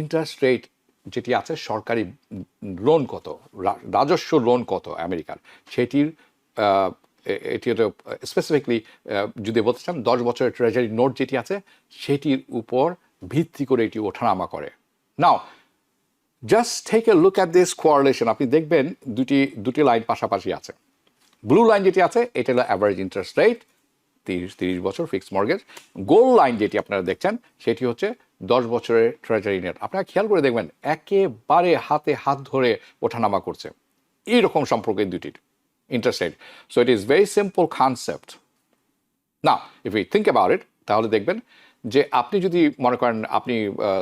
ইন্টারেস্ট রেট যেটি আছে, সরকারি লোন কত, রাজস্ব লোন কত আমেরিকার, সেটির এটি হলো স্পেসিফিকলি যদি বলতে চান 10 বছরের ট্রেজারি নোট যেটি আছে সেটির উপর ভিত্তি করে এটি ওঠানামা করে। Now just take a look at this correlation, আপনি দেখবেন দুটি লাইন পাশাপাশি আছে। ব্লু লাইন যেটি আছে এটা হলো অ্যাভারেজ ইন্টারেস্ট রেট 30 বছর ফিক্সড মর্গেজ। গোল্ড লাইন যেটি আপনারা দেখছেন সেটি হচ্ছে 10 বছরের ট্রেজারি নেট। আপনারা খেয়াল করে দেখবেন একেবারে হাতে হাত ধরে ওঠানামা করছে, এইরকম সম্পর্ক এই দুটির interest rate. So it is very simple concept. Now if you think about it, তাহলে দেখবেন যে আপনি যদি মনে করেন আপনি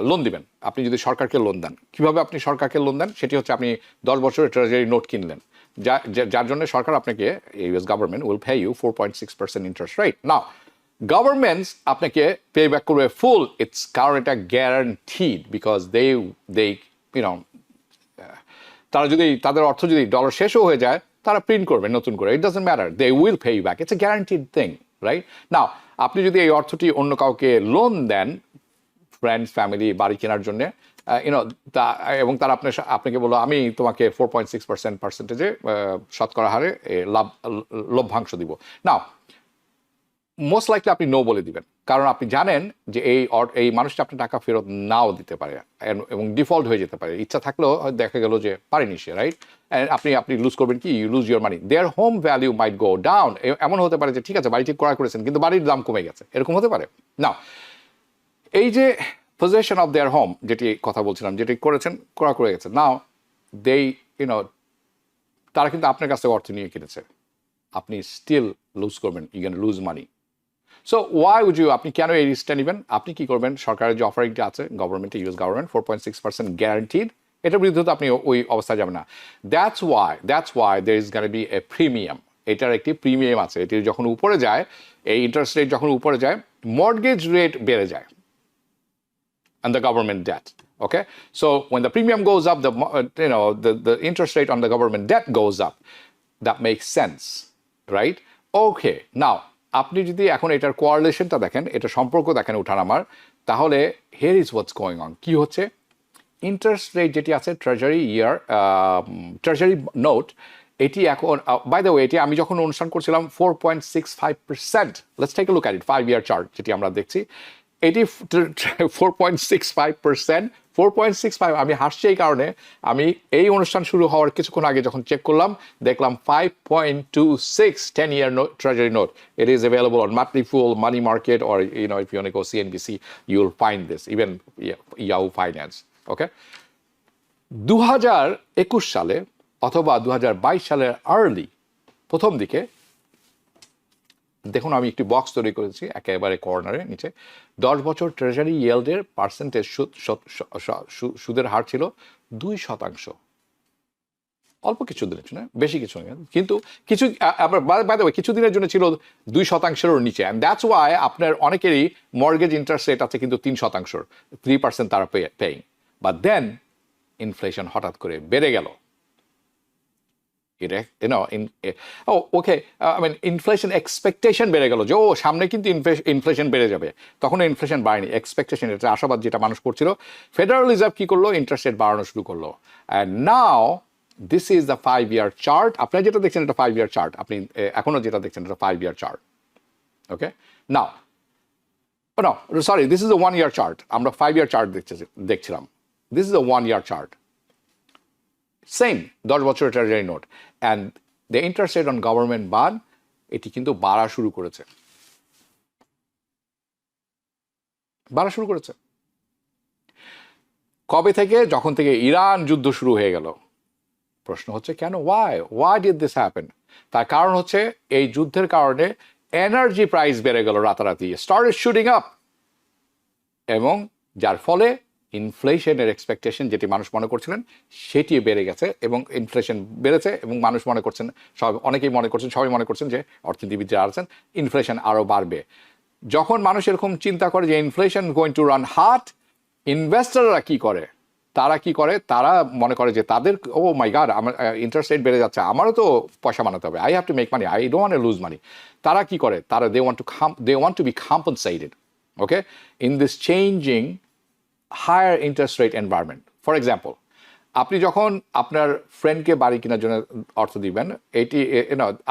লোন দিবেন, আপনি যদি সরকারকে লোন দেন, কিভাবে আপনি সরকারকে লোন দেন সেটি হচ্ছে আপনি 10 বছরের ট্রেজারি নোট কিনলেন, যার জন্য সরকার আপনাকে US government will pay you 4.6% interest rate. Now governments আপনাকে পে ব্যাক করবে ফুল, ইটস কারণ এটা গ্যারান্টিড, বিকজ দে ইউনো তারা যদি তাদের অর্থ যদি ডলার শেষও হয়ে যায় তারা প্রিন্ট করবে নতুন করে, it doesn't matter, they will pay you back, it's a guaranteed thing, right? Now আপনি যদি এই অর্থটি অন্য কাউকে লোন দেন, ফ্রেন্ডস, ফ্যামিলি, বাড়ি কেনার জন্য, এবং তারা আপনাকে বললো আমি তোমাকে 4.6% শতকরা হারে লভ্যাংশ দিব। নাও মোস্ট লাইকলি আপনি নো বলে দিবেন, কারণ আপনি জানেন যে এই মানুষটা আপনার টাকা ফেরত নাও দিতে পারে এবং ডিফল্ট হয়ে যেতে পারে, ইচ্ছা থাকলেও দেখা গেল যে পারেনি সে, রাইট? আপনি লুজ করবেন কি, you lose your money, their home value might go down. এমন হতে পারে যে ঠিক আছে বাড়িটি ক্রয় করেছেন কিন্তু বাড়ির দাম কমে গেছে, এরকম হতে পারে। নাও এই যে পজেশন অফ দেয়ার হোম যেটি কথা বলছিলাম, যেটি করেছেন, ক্রয় করে গেছে, নাও তারা কিন্তু আপনার কাছ থেকে অর্থ নিয়ে কিনেছে, আপনি স্টিল লুজ করবেন, you can lose money. So why would you, আপনি কেন এই রিস্কটা নেবেন? আপনি কি করবেন, সরকারের যে অফারিংটা আছে গভর্নমেন্টে, ইউএস গভর্নমেন্ট 4.6% গ্যারান্টিড, এটার বিরুদ্ধে তো আপনি ওই অবস্থায় যাবেন না। That's why there is gonna B a premium, এটার একটি প্রিমিয়াম আছে। এটি যখন উপরে যায়, এই ইন্টারেস্ট রেট যখন উপরে যায়, মর্টগেজ রেট বেড়ে যায় and the government debt. Okay, so when the premium goes up, the interest rate on the government debt goes up. That makes sense, right? Okay, now আপনি যদি এখন এটার কোয়ারিলেশনটা দেখেন, এটা সম্পর্ক দেখেন উঠানামার, তাহলে here is what's going on. কি হচ্ছে, ইন্টারেস্ট রেট যেটি আছে ট্রেজারি নোট, এটি এখন বাই দ্য ওয়ে, এটি আমি যখন অনুষ্ঠান করছিলাম 4.65%, let's take a look at it, 5 year chart যেটি আমরা দেখছি, এটি 4.65%, 4.65। আমি হাসছি এই কারণে, আমি এই অনুষ্ঠান শুরু হওয়ার কিছুক্ষণ আগে যখন চেক করলাম দেখলাম 5.26 10-year treasury note. It is available on Matrifool, Money Market, or if you want to go CNBC, you will find this, even Yahoo Finance. Okay, 2021 সালে অথবা 2022 সালের আর্লি প্রথম দিকে দেখুন, আমি একটি বক্স তৈরি করেছি একেবারে কর্নারে নিচে, 10 বছর ট্রেজারি ইয়েল্ডের পার্সেন্টেজ সুদের হার ছিল 2%। অল্প কিছু দিনের জন্য, বেশি কিছু নয়, কিন্তু কিছু কিছুদিনের জন্য ছিল 2%-এরও নিচে। অ্যান্ড দ্যাটস ওয়াই আপনার অনেকেরই মর্গেজ ইন্টারেস্ট রেট আছে কিন্তু 3%, 3% তারা পেইং। বাট দেন ইনফ্লেশন হঠাৎ করে বেড়ে গেল। ইনফ্লেশন এক্সপেকটেশন বেড়ে গেল যে সামনে কিন্তু ইনফ্লেশন বেড়ে যাবে, তখন ইনফ্লেশন বাড়েনি, এক্সপেকটেশন, এটা আশাবাদ যেটা মানুষ করছিল। ফেডারেল রিজার্ভ কি করলো, ইন্টারেস্ট রেট বাড়ানো শুরু করলো। And now this is the 5 year chart. আপনারা যেটা দেখছেন এটা 5 year চার্ট, আপনি এখনো যেটা দেখছেন এটা 5 year chart. Okay, now this is a 1 year chart, আমরা 5 year চার্ট দেখছিলাম। This is a 1 year chart, same 10 বছরের treasury note, and the interest rate on government bond এটি কিন্তু বাড়া শুরু করেছে। কবে থেকে? যখন থেকে ইরান যুদ্ধ শুরু হয়ে গেল। প্রশ্ন হচ্ছে কেন, ওয়াই ডিড দিস হ্যাপেন? তার কারণ হচ্ছে এই যুদ্ধের কারণে এনার্জি প্রাইস বেড়ে গেল রাতারাতি, স্টার্টেড শুটিং আপ, এবং যার ফলে ইনফ্লেশনের এক্সপেকটেশন যেটি মানুষ মনে করছিলেন সেটি বেড়ে গেছে, এবং ইনফ্লেশন বেড়েছে, এবং মানুষ মনে করছেন, সবাই মনে করছেন যে অর্থনীতিবিদ যারা আছেন ইনফ্লেশন আরও বাড়বে। যখন মানুষ এরকম চিন্তা করে যে inflation going to run hot, ইনভেস্টররা কি করে, তারা মনে করে যে তাদের মাই গড, আমার ইন্টারেস্ট রেট বেড়ে যাচ্ছে, আমারও তো পয়সা বানাতে হবে, I have to make money, I don't want to lose money. তারা কি করে, they want to be compensated, okay, in this changing higher interest rate environment. For example, আপনি যখন আপনার ফ্রেন্ডকে বাড়ি কেনার জন্য অর্থ দিবেন, এটি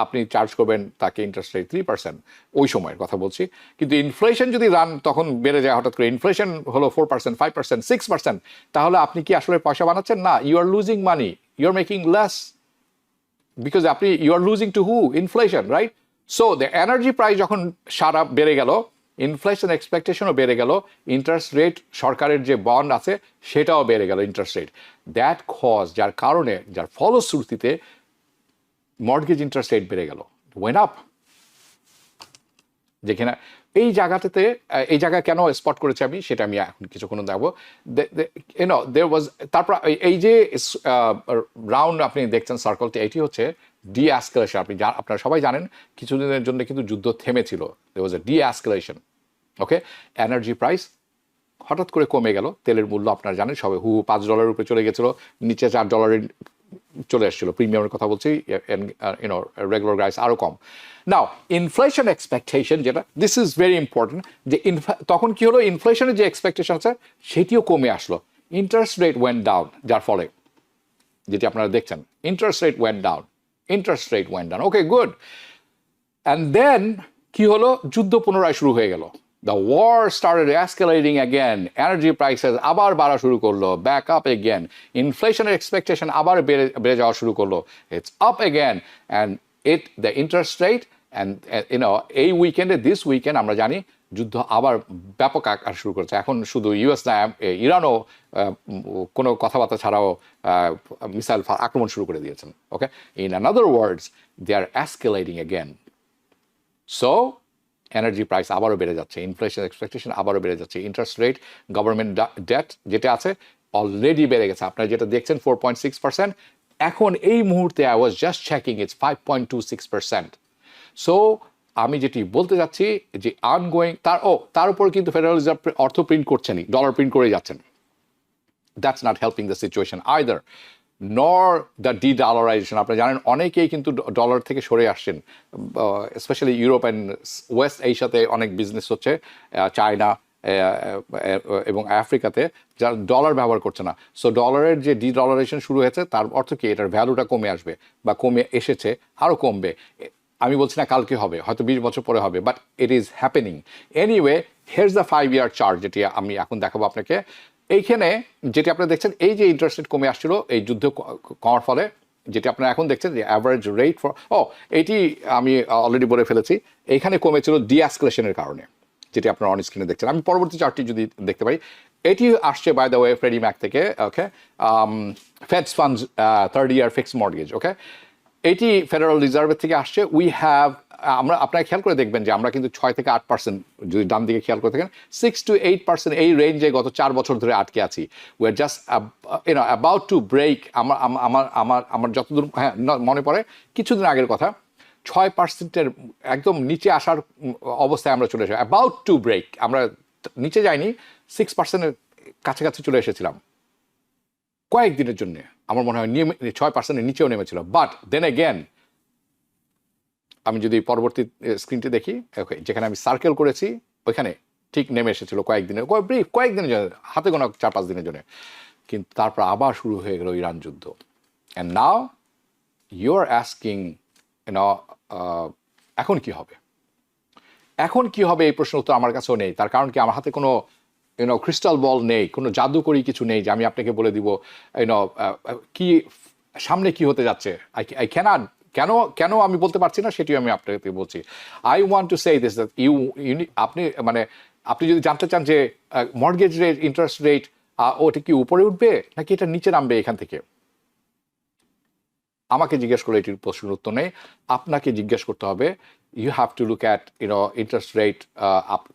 আপনি চার্জ করবেন তাকে ইন্টারেস্ট রেট 3%, ওই সময়ের কথা বলছি। কিন্তু ইনফ্লেশন যদি তখন বেড়ে যায় হঠাৎ করে, ইনফ্লেশন হলো 4%, 5%, 6%, তাহলে আপনি কি আসলে পয়সা বানাচ্ছেন? না, you are losing money, you are making less, because you are losing to who? Inflation, right? So the energy price যখন সারা বেড়ে গেল, ইনফ্লেশন এক্সপেকটেশনও বেড়ে গেল, ইন্টারেস্ট রেট সরকারের যে বন্ড আছে সেটাও বেড়ে গেল, ইন্টারেস্ট রেট। দ্যাট যার ফলশ্রুতিতে মর্টগেজ ইন্টারেস্ট রেট বেড়ে গেল, ওয়েন আপ। যেখানে এই জায়গাটাতে এই জায়গা কেন স্পট করেছি আমি সেটা আমি এখন কিছুক্ষণ দেখবো ইউনো দেয়ার ওয়াজ তারপর এই যে রাউন্ড আপনি দেখছেন সার্কেলটি এটি হচ্ছে ডি-এসকেলেশন আপনারা সবাই জানেন কিছুদিনের জন্য কিন্তু যুদ্ধ থেমেছিল দেয়ার ওয়াজ এ ডি-এসকেলেশন ওকে এনার্জি প্রাইস হঠাৎ করে কমে গেল তেলের মূল্য আপনারা জানেন সবে $5 উপরে চলে গেছিলো নিচে $4 চলে এসেছিল প্রিমিয়ামের কথা বলছি ইউনো রেগুলার গাইস আরও কম নাও ইনফ্লেশন এক্সপেকটেশন যেটা দিস ইজ ভেরি ইম্পর্টেন্ট যে তখন কি হলো ইনফ্লেশনের যে এক্সপেকটেশন আছে সেটিও কমে আসলো ইন্টারেস্ট রেট ওয়েন্ট ডাউন যার ফলে যেটি আপনারা দেখছেন interest rate went down okay good and then কি হলো যুদ্ধ পুনরায় শুরু হয়ে গেল The war started escalating again. Energy prices আবার বাড়া শুরু করলো. Back up again. Inflation expectation আবার বেড়ে যাওয়া শুরু করলো. It's up again. And the interest rate and এই উইকেন্ডে this weekend আমরা জানি যুদ্ধ আবার ব্যাপক আকার শুরু করেছে এখন শুধু ইউএস না ইরানও কোনো কথাবার্তা ছাড়াও মিসাইল আক্রমণ শুরু করে দিয়েছেন okay in another words they are escalating again so energy price আবারও বেড়ে যাচ্ছে ইনফ্লেশন এক্সপেকটেশন আবারও বেড়ে যাচ্ছে ইন্টারেস্ট রেট গভর্নমেন্ট ডেট যেটা আছে অলরেডি বেড়ে গেছে আপনারা যেটা দেখছেন 4.6% এখন এই মুহূর্তে I was just checking it's 5.26% so আমি যেটি বলতে যাচ্ছি যে অনগোয়িং তার উপর কিন্তু ফেডারেল রিজার্ভ অর্থ প্রিন্ট করছেনই ডলার প্রিন্ট করে যাচ্ছেন that's not helping the situation either নর দ্য ডি-ডলারাইজেশন আপনারা জানেন অনেকেই কিন্তু ডলার থেকে সরে আসছেন স্পেশালি ইউরোপ অ্যান্ড ওয়েস্ট এশিয়াতে অনেক বিজনেস হচ্ছে চায়না এবং আফ্রিকাতে যারা ডলার ব্যবহার করছে না সো ডলারের যে ডি-ডলারাইজেশন শুরু হয়েছে তার অর্থ কি এটার ভ্যালুটা কমে আসবে বা কমে এসেছে আরও কমবে আমি বলছি না কালকে হবে হয়তো 20 বছর পরে হবে but it is happening anyway হিয়ারস the 5-year chart যেটি আমি এখন দেখাবো আপনাকে এইখানে যেটি আপনারা দেখছেন এই যে ইন্টারেস্ট রেট কমে আসছিল এই যুদ্ধ কমার ফলে যেটি আপনারা এখন দেখছেন যে অ্যাভারেজ রেট ফর এইটি আমি অলরেডি বলে ফেলেছি এইখানে কমেছিল ডি-এসকেলেশনের কারণে যেটি আপনারা অন স্ক্রিনে দেখছেন আমি পরবর্তী চার্টটি যদি দেখতে পাই এটি আসছে by the way Freddie Mac থেকে okay Fed's funds 30-year fixed mortgage okay এটি ফেডারেল রিজার্ভের থেকে আসছে উই হ্যাভ আপনারা খেয়াল করে দেখবেন যে আমরা কিন্তু 6 থেকে 8% যদি ডান দিকে খেয়াল করে থাকেন 6 to 8% এই রেঞ্জে গত 4 বছর ধরে আটকে আছি we are just about to break আমার যতদূর হ্যাঁ মনে পড়ে কিছুদিন আগের কথা 6%-এর একদম নিচে আসার অবস্থায় আমরা চলে এসে অ্যাবাউট টু ব্রেক আমরা নিচে যাইনি 6%-এর কাছাকাছি চলে এসেছিলাম কয়েকদিনের জন্য আমার মনে হয় 6%-এর নিচেও নেমেছিল বাট দেন এগেন আমি যদি পরবর্তী স্ক্রিনটি দেখি ওকে যেখানে আমি সার্কেল করেছি ওইখানে ঠিক নেমে এসেছিল কয়েকদিনের কয়েকদিনের জন্য হাতে গোনা 4-5 দিনের জন্য কিন্তু তারপর আবার শুরু হয়ে গেল ইরান যুদ্ধ and now you are asking এখন কি হবে এই প্রশ্ন উত্তর আমার কাছেও নেই তার কারণ কি আমার হাতে কোনো ক্রিস্টাল বল নেই কোনো জাদুকরি কিছু নেই যে আমি আপনাকে বলে দিব কি সামনে কি হতে যাচ্ছে আই ক্যানট কেন আমি বলতে পারছি না সেটিও আমি আপনাকে বলছি I want to say this that আপনি যদি জানতে চান যে মর্টগেজ রেট ইন্টারেস্ট রেট ওটা কি উপরে উঠবে নাকি এটা নিচে নামবে এখান থেকে আমাকে জিজ্ঞেস করলে এটির প্রশ্নের উত্তর নেই আপনাকে জিজ্ঞেস করতে হবে you have to look at interest rate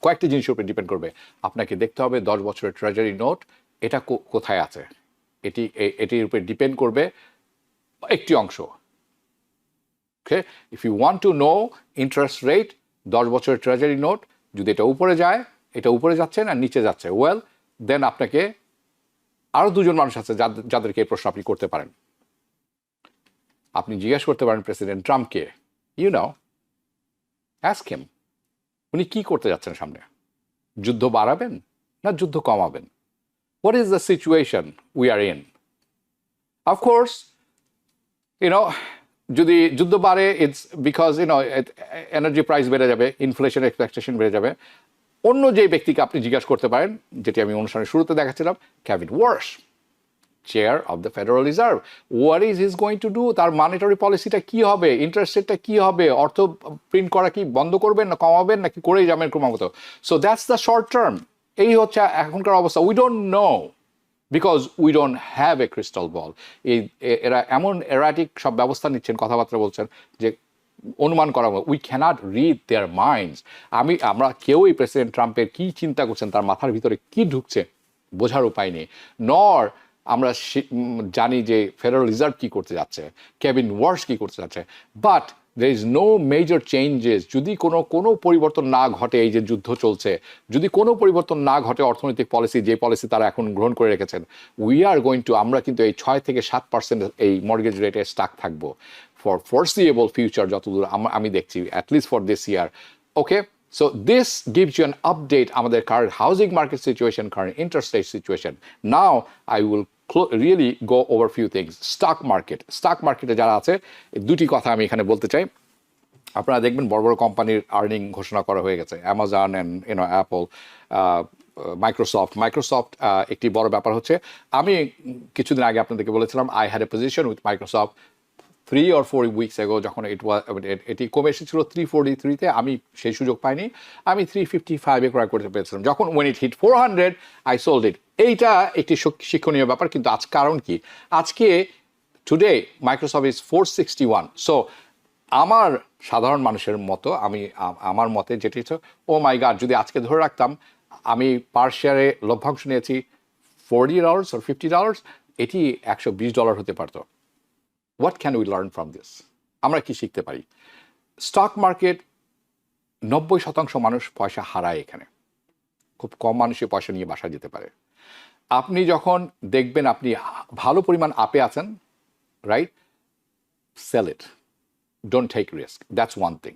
কয়েকটি জিনিসের উপরে ডিপেন্ড করবে আপনাকে দেখতে হবে 10 বছরের ট্রেজারি নোট এটা কোথায় আছে এটির উপরে ডিপেন্ড করবে একটি অংশ Okay, if you want to know interest rate 10 বছরের ট্রেজারি নোট যদি এটা উপরে যায় এটা উপরে যাচ্ছে না নিচে যাচ্ছে ওয়েল দেন আপনাকে আরো দুজন মানুষ আছে যাদেরকে এই প্রশ্ন আপনি করতে পারেন আপনি জিজ্ঞেস করতে পারেন প্রেসিডেন্ট ট্রাম্পকে ask him উনি কি করতে যাচ্ছেন সামনে যুদ্ধ বাড়াবেন না যুদ্ধ কমাবেন what is the situation we are in of course যদি যুদ্ধ বাড়ে ইটস বিকজ এনার্জি প্রাইস বেড়ে যাবে ইনফ্লেশন এক্সপেকটেশন বেড়ে যাবে অন্য যে ব্যক্তিকে আপনি জিজ্ঞাসা করতে পারেন যেটি আমি অনুষ্ঠানের শুরুতে দেখাচ্ছিলাম Kevin Warsh chair of the Federal Reserve what is his going to do তার মনিটারি পলিসিটা কি হবে ইন্টারেস্ট রেটটা কি হবে অর্থ প্রিন্ট করা কি বন্ধ করবেন না কমাবেন নাকি করেই যাবেন ক্রমাগত so that's the short term এই হচ্ছে এখনকার অবস্থা we don't know because we don't have a crystal বল এরা এমন এরাটিক সব ব্যবস্থা নিচ্ছেন কথাবার্তা বলছেন যে অনুমান করা, we can't read their minds. আমরা কেউই প্রেসিডেন্ট ট্রাম্পের কী চিন্তা করছেন, তার মাথার ভিতরে কী ঢুকছে বোঝার উপায় নেই। নর আমরা জানি যে ফেডারেল রিজার্ভ কী করতে যাচ্ছে, কেভিন ওয়ার্স কী করতে যাচ্ছে, but there is no major changes. যদি কোনো পরিবর্তন না ঘটে, এই যে যুদ্ধ চলছে, যদি কোনো পরিবর্তন না ঘটে অর্থনৈতিক পলিসি, যে পলিসি তারা এখন গ্রহণ করে রেখেছেন, আমরা কিন্তু এই 6 থেকে 7% এই মর্গেজ রেটে স্টাক থাকবো ফর ফরসিয়েবল ফিউচার, যতদূর আমি দেখছি, at least for this year. Okay, so this gives you an update আমাদের current housing market situation, current interest rate situation. Now I will really go over few things. Stock মার্কেটে যারা আছে, দুটি কথা আমি এখানে বলতে চাই। আপনারা দেখবেন বড় বড় কোম্পানির আর্নিং ঘোষণা করা হয়ে গেছে, অ্যামাজন অ্যান্ড অ্যাপল, মাইক্রোসফট। একটি বড় ব্যাপার হচ্ছে, আমি কিছুদিন আগে আপনাদেরকে বলেছিলাম I had a position with Microsoft 3 or 4 weeks ago, যখন এটি কমে এসেছিল 343-তে, আমি সেই সুযোগ পাইনি, আমি 355-এ ক্রয় করতে পেরেছিলাম। যখন when it hit 400 I sold it. এইটা একটি শিক্ষণীয় ব্যাপার। কিন্তু আজ কারণ কি, আজকে টুডে মাইক্রোসফট ইজ 461। সো আমার সাধারণ মানুষের মতো, আমার মতে যেটি হচ্ছে, ও মাই গড, যদি আজকে ধরে রাখতাম আমি পার শেয়ারে লভ্যাংশ নিয়েছি $40 or $50, এটি $120 হতে পারতো। What can we learn from this? আমরা কি শিখতে পারি? স্টক মার্কেট 90% মানুষ পয়সা হারায় এখানে, খুব কম মানুষই পয়সা নিয়ে বাসা যেতে পারে। আপনি যখন দেখবেন আপনি ভালো পরিমাণ আপে আছেন, right, sell it, don't take risk, that's one thing.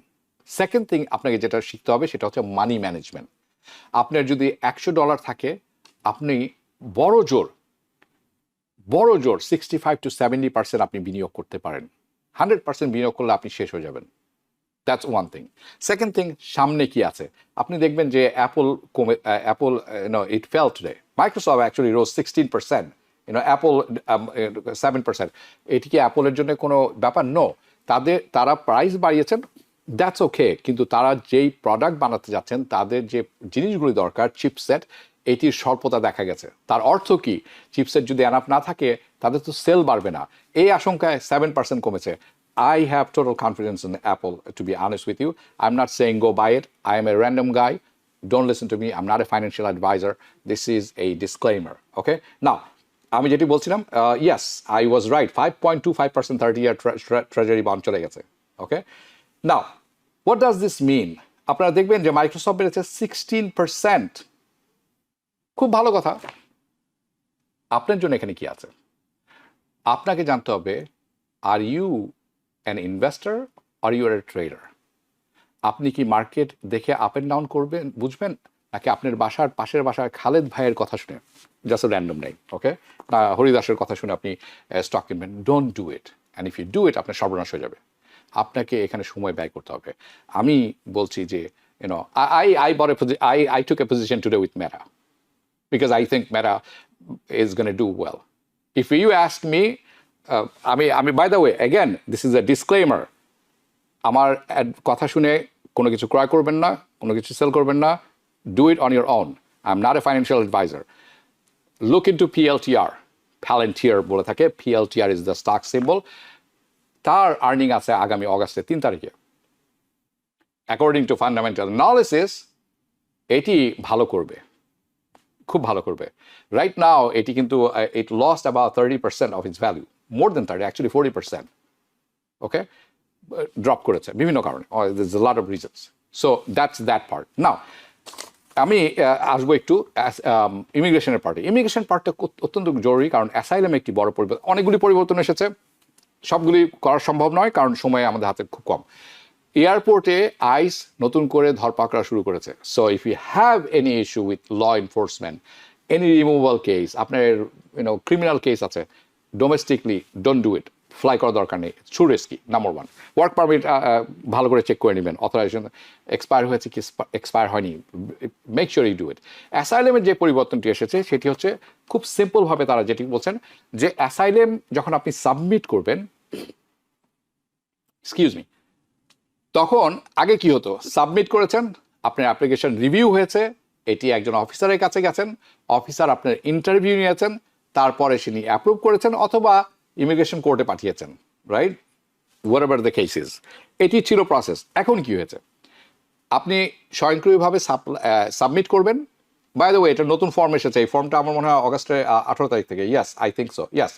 Second thing আপনাকে যেটা শিখতে হবে সেটা হচ্ছে মানি ম্যানেজমেন্ট। আপনার যদি $100 থাকে, আপনি বড় জোর 65 to 70% আপনি বিনিয়োগ করতে পারেন। 100% বিনিয়োগ করলে আপনি শেষ হয়ে যাবেন। That's one thing. Second thing, সামনে কি আছে আপনি দেখবেন যে অ্যাপল ইট ফেল টুডে, মাইক্রোসফট অ্যাকচুয়ালি রোজ 16%, অ্যাপল 7%। এটি কি অ্যাপলের জন্য কোনো ব্যাপার? নো, তারা প্রাইস বাড়িয়েছেন, দ্যাটস ওকে, কিন্তু তারা যেই প্রোডাক্ট বানাতে যাচ্ছেন, তাদের যে জিনিসগুলি দরকার, চিপসেট, এটির স্বল্পতা দেখা গেছে। তার অর্থ কি, চিপসেট যদি এনাফ না থাকে তাদের তো সেল বাড়বে না, এই আশঙ্কায় 7% কমেছে। I have total confidence in Apple, to be honest with you. I'm not saying go buy it. I am a random guy. Don't listen to me. I'm not a financial advisor. This is a disclaimer. Okay? Now, আমি যেটি বলছিলাম, yes, I was right. 5.25% 30-year treasury bond চলে গেছে। Okay? Now, what does this mean? আপনারা দেখবেন যে Microsoft বেড়েছে 16%। খুব ভালো কথা। আপনার জন্য এখানে কি আছে? আপনাকে জানতে হবে, are you an investor or you are a trader? আপনি কি মার্কেট দেখে আপ এন্ড ডাউন করবেন, বুঝবেন, নাকি আপনার পাশের বাসার খালেদ ভাইয়ের কথা শুনে, জাস্ট র্যান্ডম নেই, ওকে, না হরিদাসের কথা শুনে আপনি স্টক কিনবেন? Don't do it, and if you do it, আপনার সর্বনাশ হয়ে যাবে। আপনাকে এখানে সময় ব্যয় করতে হবে। আমি বলছি যে I took a position today with Meta because I think Meta is going to do well. If you ask me, by the way, again, this is a disclaimer. আমার কথা শুনে কোনো কিছু ক্রয় করবেন না, কোনো কিছু সেল করবেন না। Do it on your own. I'm not a financial advisor. Look into PLTR. Palantir বলে থাকে, PLTR is the stock symbol. তার আর্নিং আছে আগামী অগাস্টের 3 তারিখে। According to fundamental analysis, এটি ভালো করবে, খুব ভালো করবে। Right now, এটি কিন্তু it lost about 30% of its value. More than 30, actually 40%. Okay? Drop করেছে বিভিন্ন কারণে, there's a lot of reasons. So that's that part. Now, আমি আসবো একটু ইমিগ্রেশনের পার্টে। ইমিগ্রেশন পার্টটা অত্যন্ত জরুরি, কারণ অ্যাসাইলাম একটি বড় পরিবর্তন, অনেকগুলি পরিবর্তন এসেছে, সবগুলি করা সম্ভব নয় কারণ সময় আমাদের হাতে খুব কম। এয়ারপোর্টে আইস নতুন করে ধরপাকড়া শুরু করেছে। So if you have any issue with law enforcement, any removal case, আপনার ক্রিমিনাল কেস আছে, domestically don't do it, fly করার দরকার নেই, too risky. Number 1, work permit ভালো করে চেক করে নেবেন, অথরাইজেশন এক্সপায়ার হয়েছে কি এক্সপায়ার হয়নি, make sure you do it. অ্যাসাইলেমের যে পরিবর্তনটি এসেছে সেটি হচ্ছে খুব সিম্পলভাবে তারা যেটি বলছেন যে অ্যাসাইলেম যখন আপনি সাবমিট করবেন, এক্সকিউজ মি, তখন আগে কি হতো, সাবমিট করেছেন, আপনার অ্যাপ্লিকেশন রিভিউ হয়েছে, এটি একজন অফিসারের কাছে গেছেন, অফিসার আপনার ইন্টারভিউ নিয়েছেন, তারপরে তিনি অ্যাপ্রুভ করেছেন অথবা ইমিগ্রেশন কোর্টে পাঠিয়েছেন, right, whatever the case is. এটি ছিল প্রসেস। এখন কি হয়েছে, আপনি স্বয়ংক্রিয়ভাবে সাবমিট করবেন। বাই দ্য ওয়ে, এটা নতুন ফর্ম এসেছে, এই ফর্মটা আমার মনে হয় অগাস্টের 18 তারিখ থেকে, yes I think so, yes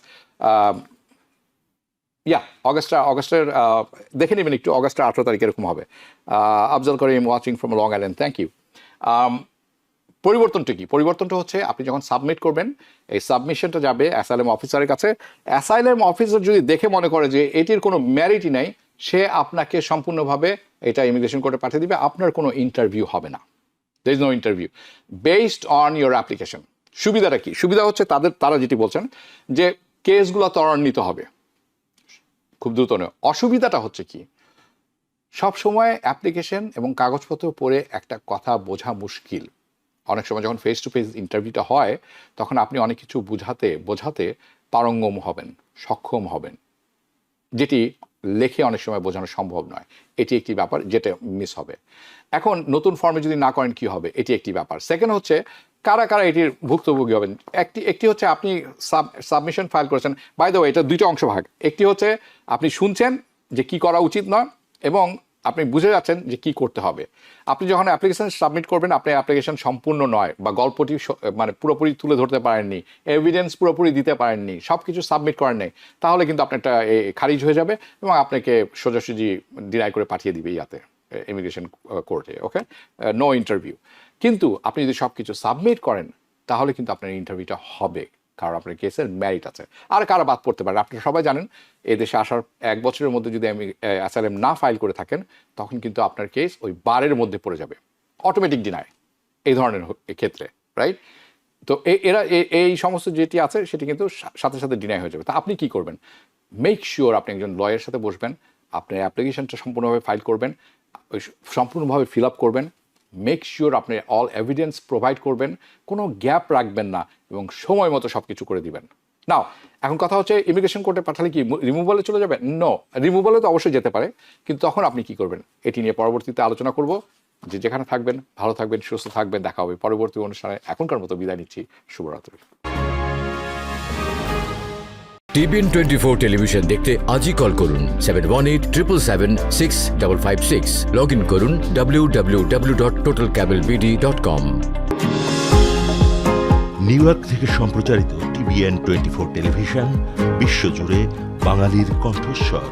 অগাস্টের দেখে নেবেন একটু, অগাস্টের 18 তারিখ এরকম হবে। Afzal Karim watching from Long Island, thank you. পরিবর্তনটা কি? পরিবর্তনটা হচ্ছে আপনি যখন সাবমিট করবেন, এই সাবমিশনটা যাবে অ্যাসাইলাম অফিসারের কাছে। অ্যাসাইলাম অফিসার যদি দেখে মনে করে যে এটির কোনো ম্যারিটই নাই, সে আপনাকে সম্পূর্ণভাবে এটা ইমিগ্রেশন কোর্টে পাঠিয়ে দিবে। আপনার কোনো ইন্টারভিউ হবে না, there is no interview, based on your application. সুবিধাটা কি? সুবিধা হচ্ছে তারা যেটি বলছেন যে কেসগুলো ত্বরান্বিত হবে, খুব দ্রুত নয়। অসুবিধাটা হচ্ছে কি, সবসময় অ্যাপ্লিকেশন এবং কাগজপত্র পড়ে একটা কথা বোঝা মুশকিল। অনেক সময় যখন ফেস টু ফেস ইন্টারভিউটা হয়, তখন আপনি অনেক কিছু বোঝাতে পারঙ্গম হবেন, সক্ষম হবেন, যেটি লেখে অনেক সময় বোঝানো সম্ভব নয়। এটি একটি ব্যাপার যেটা মিস হবে। এখন নতুন ফর্মে যদি না করেন কি হবে, এটি একটি ব্যাপার। সেকেন্ড হচ্ছে কারা কারা এটির ভুক্তভোগী হবেন। একটি হচ্ছে আপনি সাবমিশন ফাইল করেছেন, বাই দ্য ওয়ে এটা দুইটা অংশ ভাগ। একটি হচ্ছে আপনি শুনছেন যে কি করা উচিত নয়, এবং আপনি বুঝে যাচ্ছেন যে কি করতে হবে। আপনি যখন অ্যাপ্লিকেশন সাবমিট করবেন, আপনার অ্যাপ্লিকেশন সম্পূর্ণ নয় বা গল্পটি মানে পুরোপুরি তুলে ধরতে পারেননি, এভিডেন্স পুরোপুরি দিতে পারেননি, সব কিছু সাবমিট করেন নাই, তাহলে কিন্তু আপনারটা খারিজ হয়ে যাবে এবং আপনাকে সোজাসুজি ডিনাই করে পাঠিয়ে দিবে ইয়াতে, ইমিগ্রেশন কোর্টে। ওকে, নো ইন্টারভিউ। কিন্তু আপনি যদি সব কিছু সাবমিট করেন, তাহলে কিন্তু আপনার ইন্টারভিউটা হবে, কারণ আপনার কেসের ম্যারিট আছে। আর কারা বাদ পড়তে পারেন, আপনারা সবাই জানেন, এই দেশে আসার 1 বছরের মধ্যে যদি আমি অ্যাসাইলাম না ফাইল করে থাকেন, তখন কিন্তু আপনার কেস ওই 12-এর মধ্যে পড়ে যাবে, অটোমেটিক ডিনাই এই ধরনের ক্ষেত্রে, রাইট? তো এরা এই সমস্ত যেটি আছে সেটি কিন্তু সাথে সাথে ডিনাই হয়ে যাবে। তা আপনি কি করবেন? মেক শিওর আপনি একজন লয়ারের সাথে বসবেন, আপনার অ্যাপ্লিকেশনটা সম্পূর্ণভাবে ফাইল করবেন, সম্পূর্ণভাবে ফিল আপ করবেন, মেক শিওর আপনি অল এভিডেন্স প্রোভাইড করবেন, কোনো গ্যাপ রাখবেন না, এবং সময় মতো সব কিছু করে দিবেন। নাও এখন কথা হচ্ছে, ইমিগ্রেশন কোর্টে পাঠালে কি রিমুভালে চলে যাবে? নো, রিমুভালে তো অবশ্যই যেতে পারে, কিন্তু তখন আপনি কি করবেন এটি নিয়ে পরবর্তীতে আলোচনা করব। যে যেখানে থাকবেন ভালো থাকবেন, সুস্থ থাকবেন, দেখা হবে পরবর্তী অনুষ্ঠানে। এখনকার মতো বিদায় নিচ্ছি, শুভরাত্রি। TBN 24 টেলিভিশন দেখতে আজই কল করুন 7187776556। লগ ইন করুন www.totalcablebd.com। নিউ ইয়র্ক থেকে সম্প্রচারিত TBN 24 টেলিভিশন বিশ্বজুড়ে বাঙালির কণ্ঠস্বর।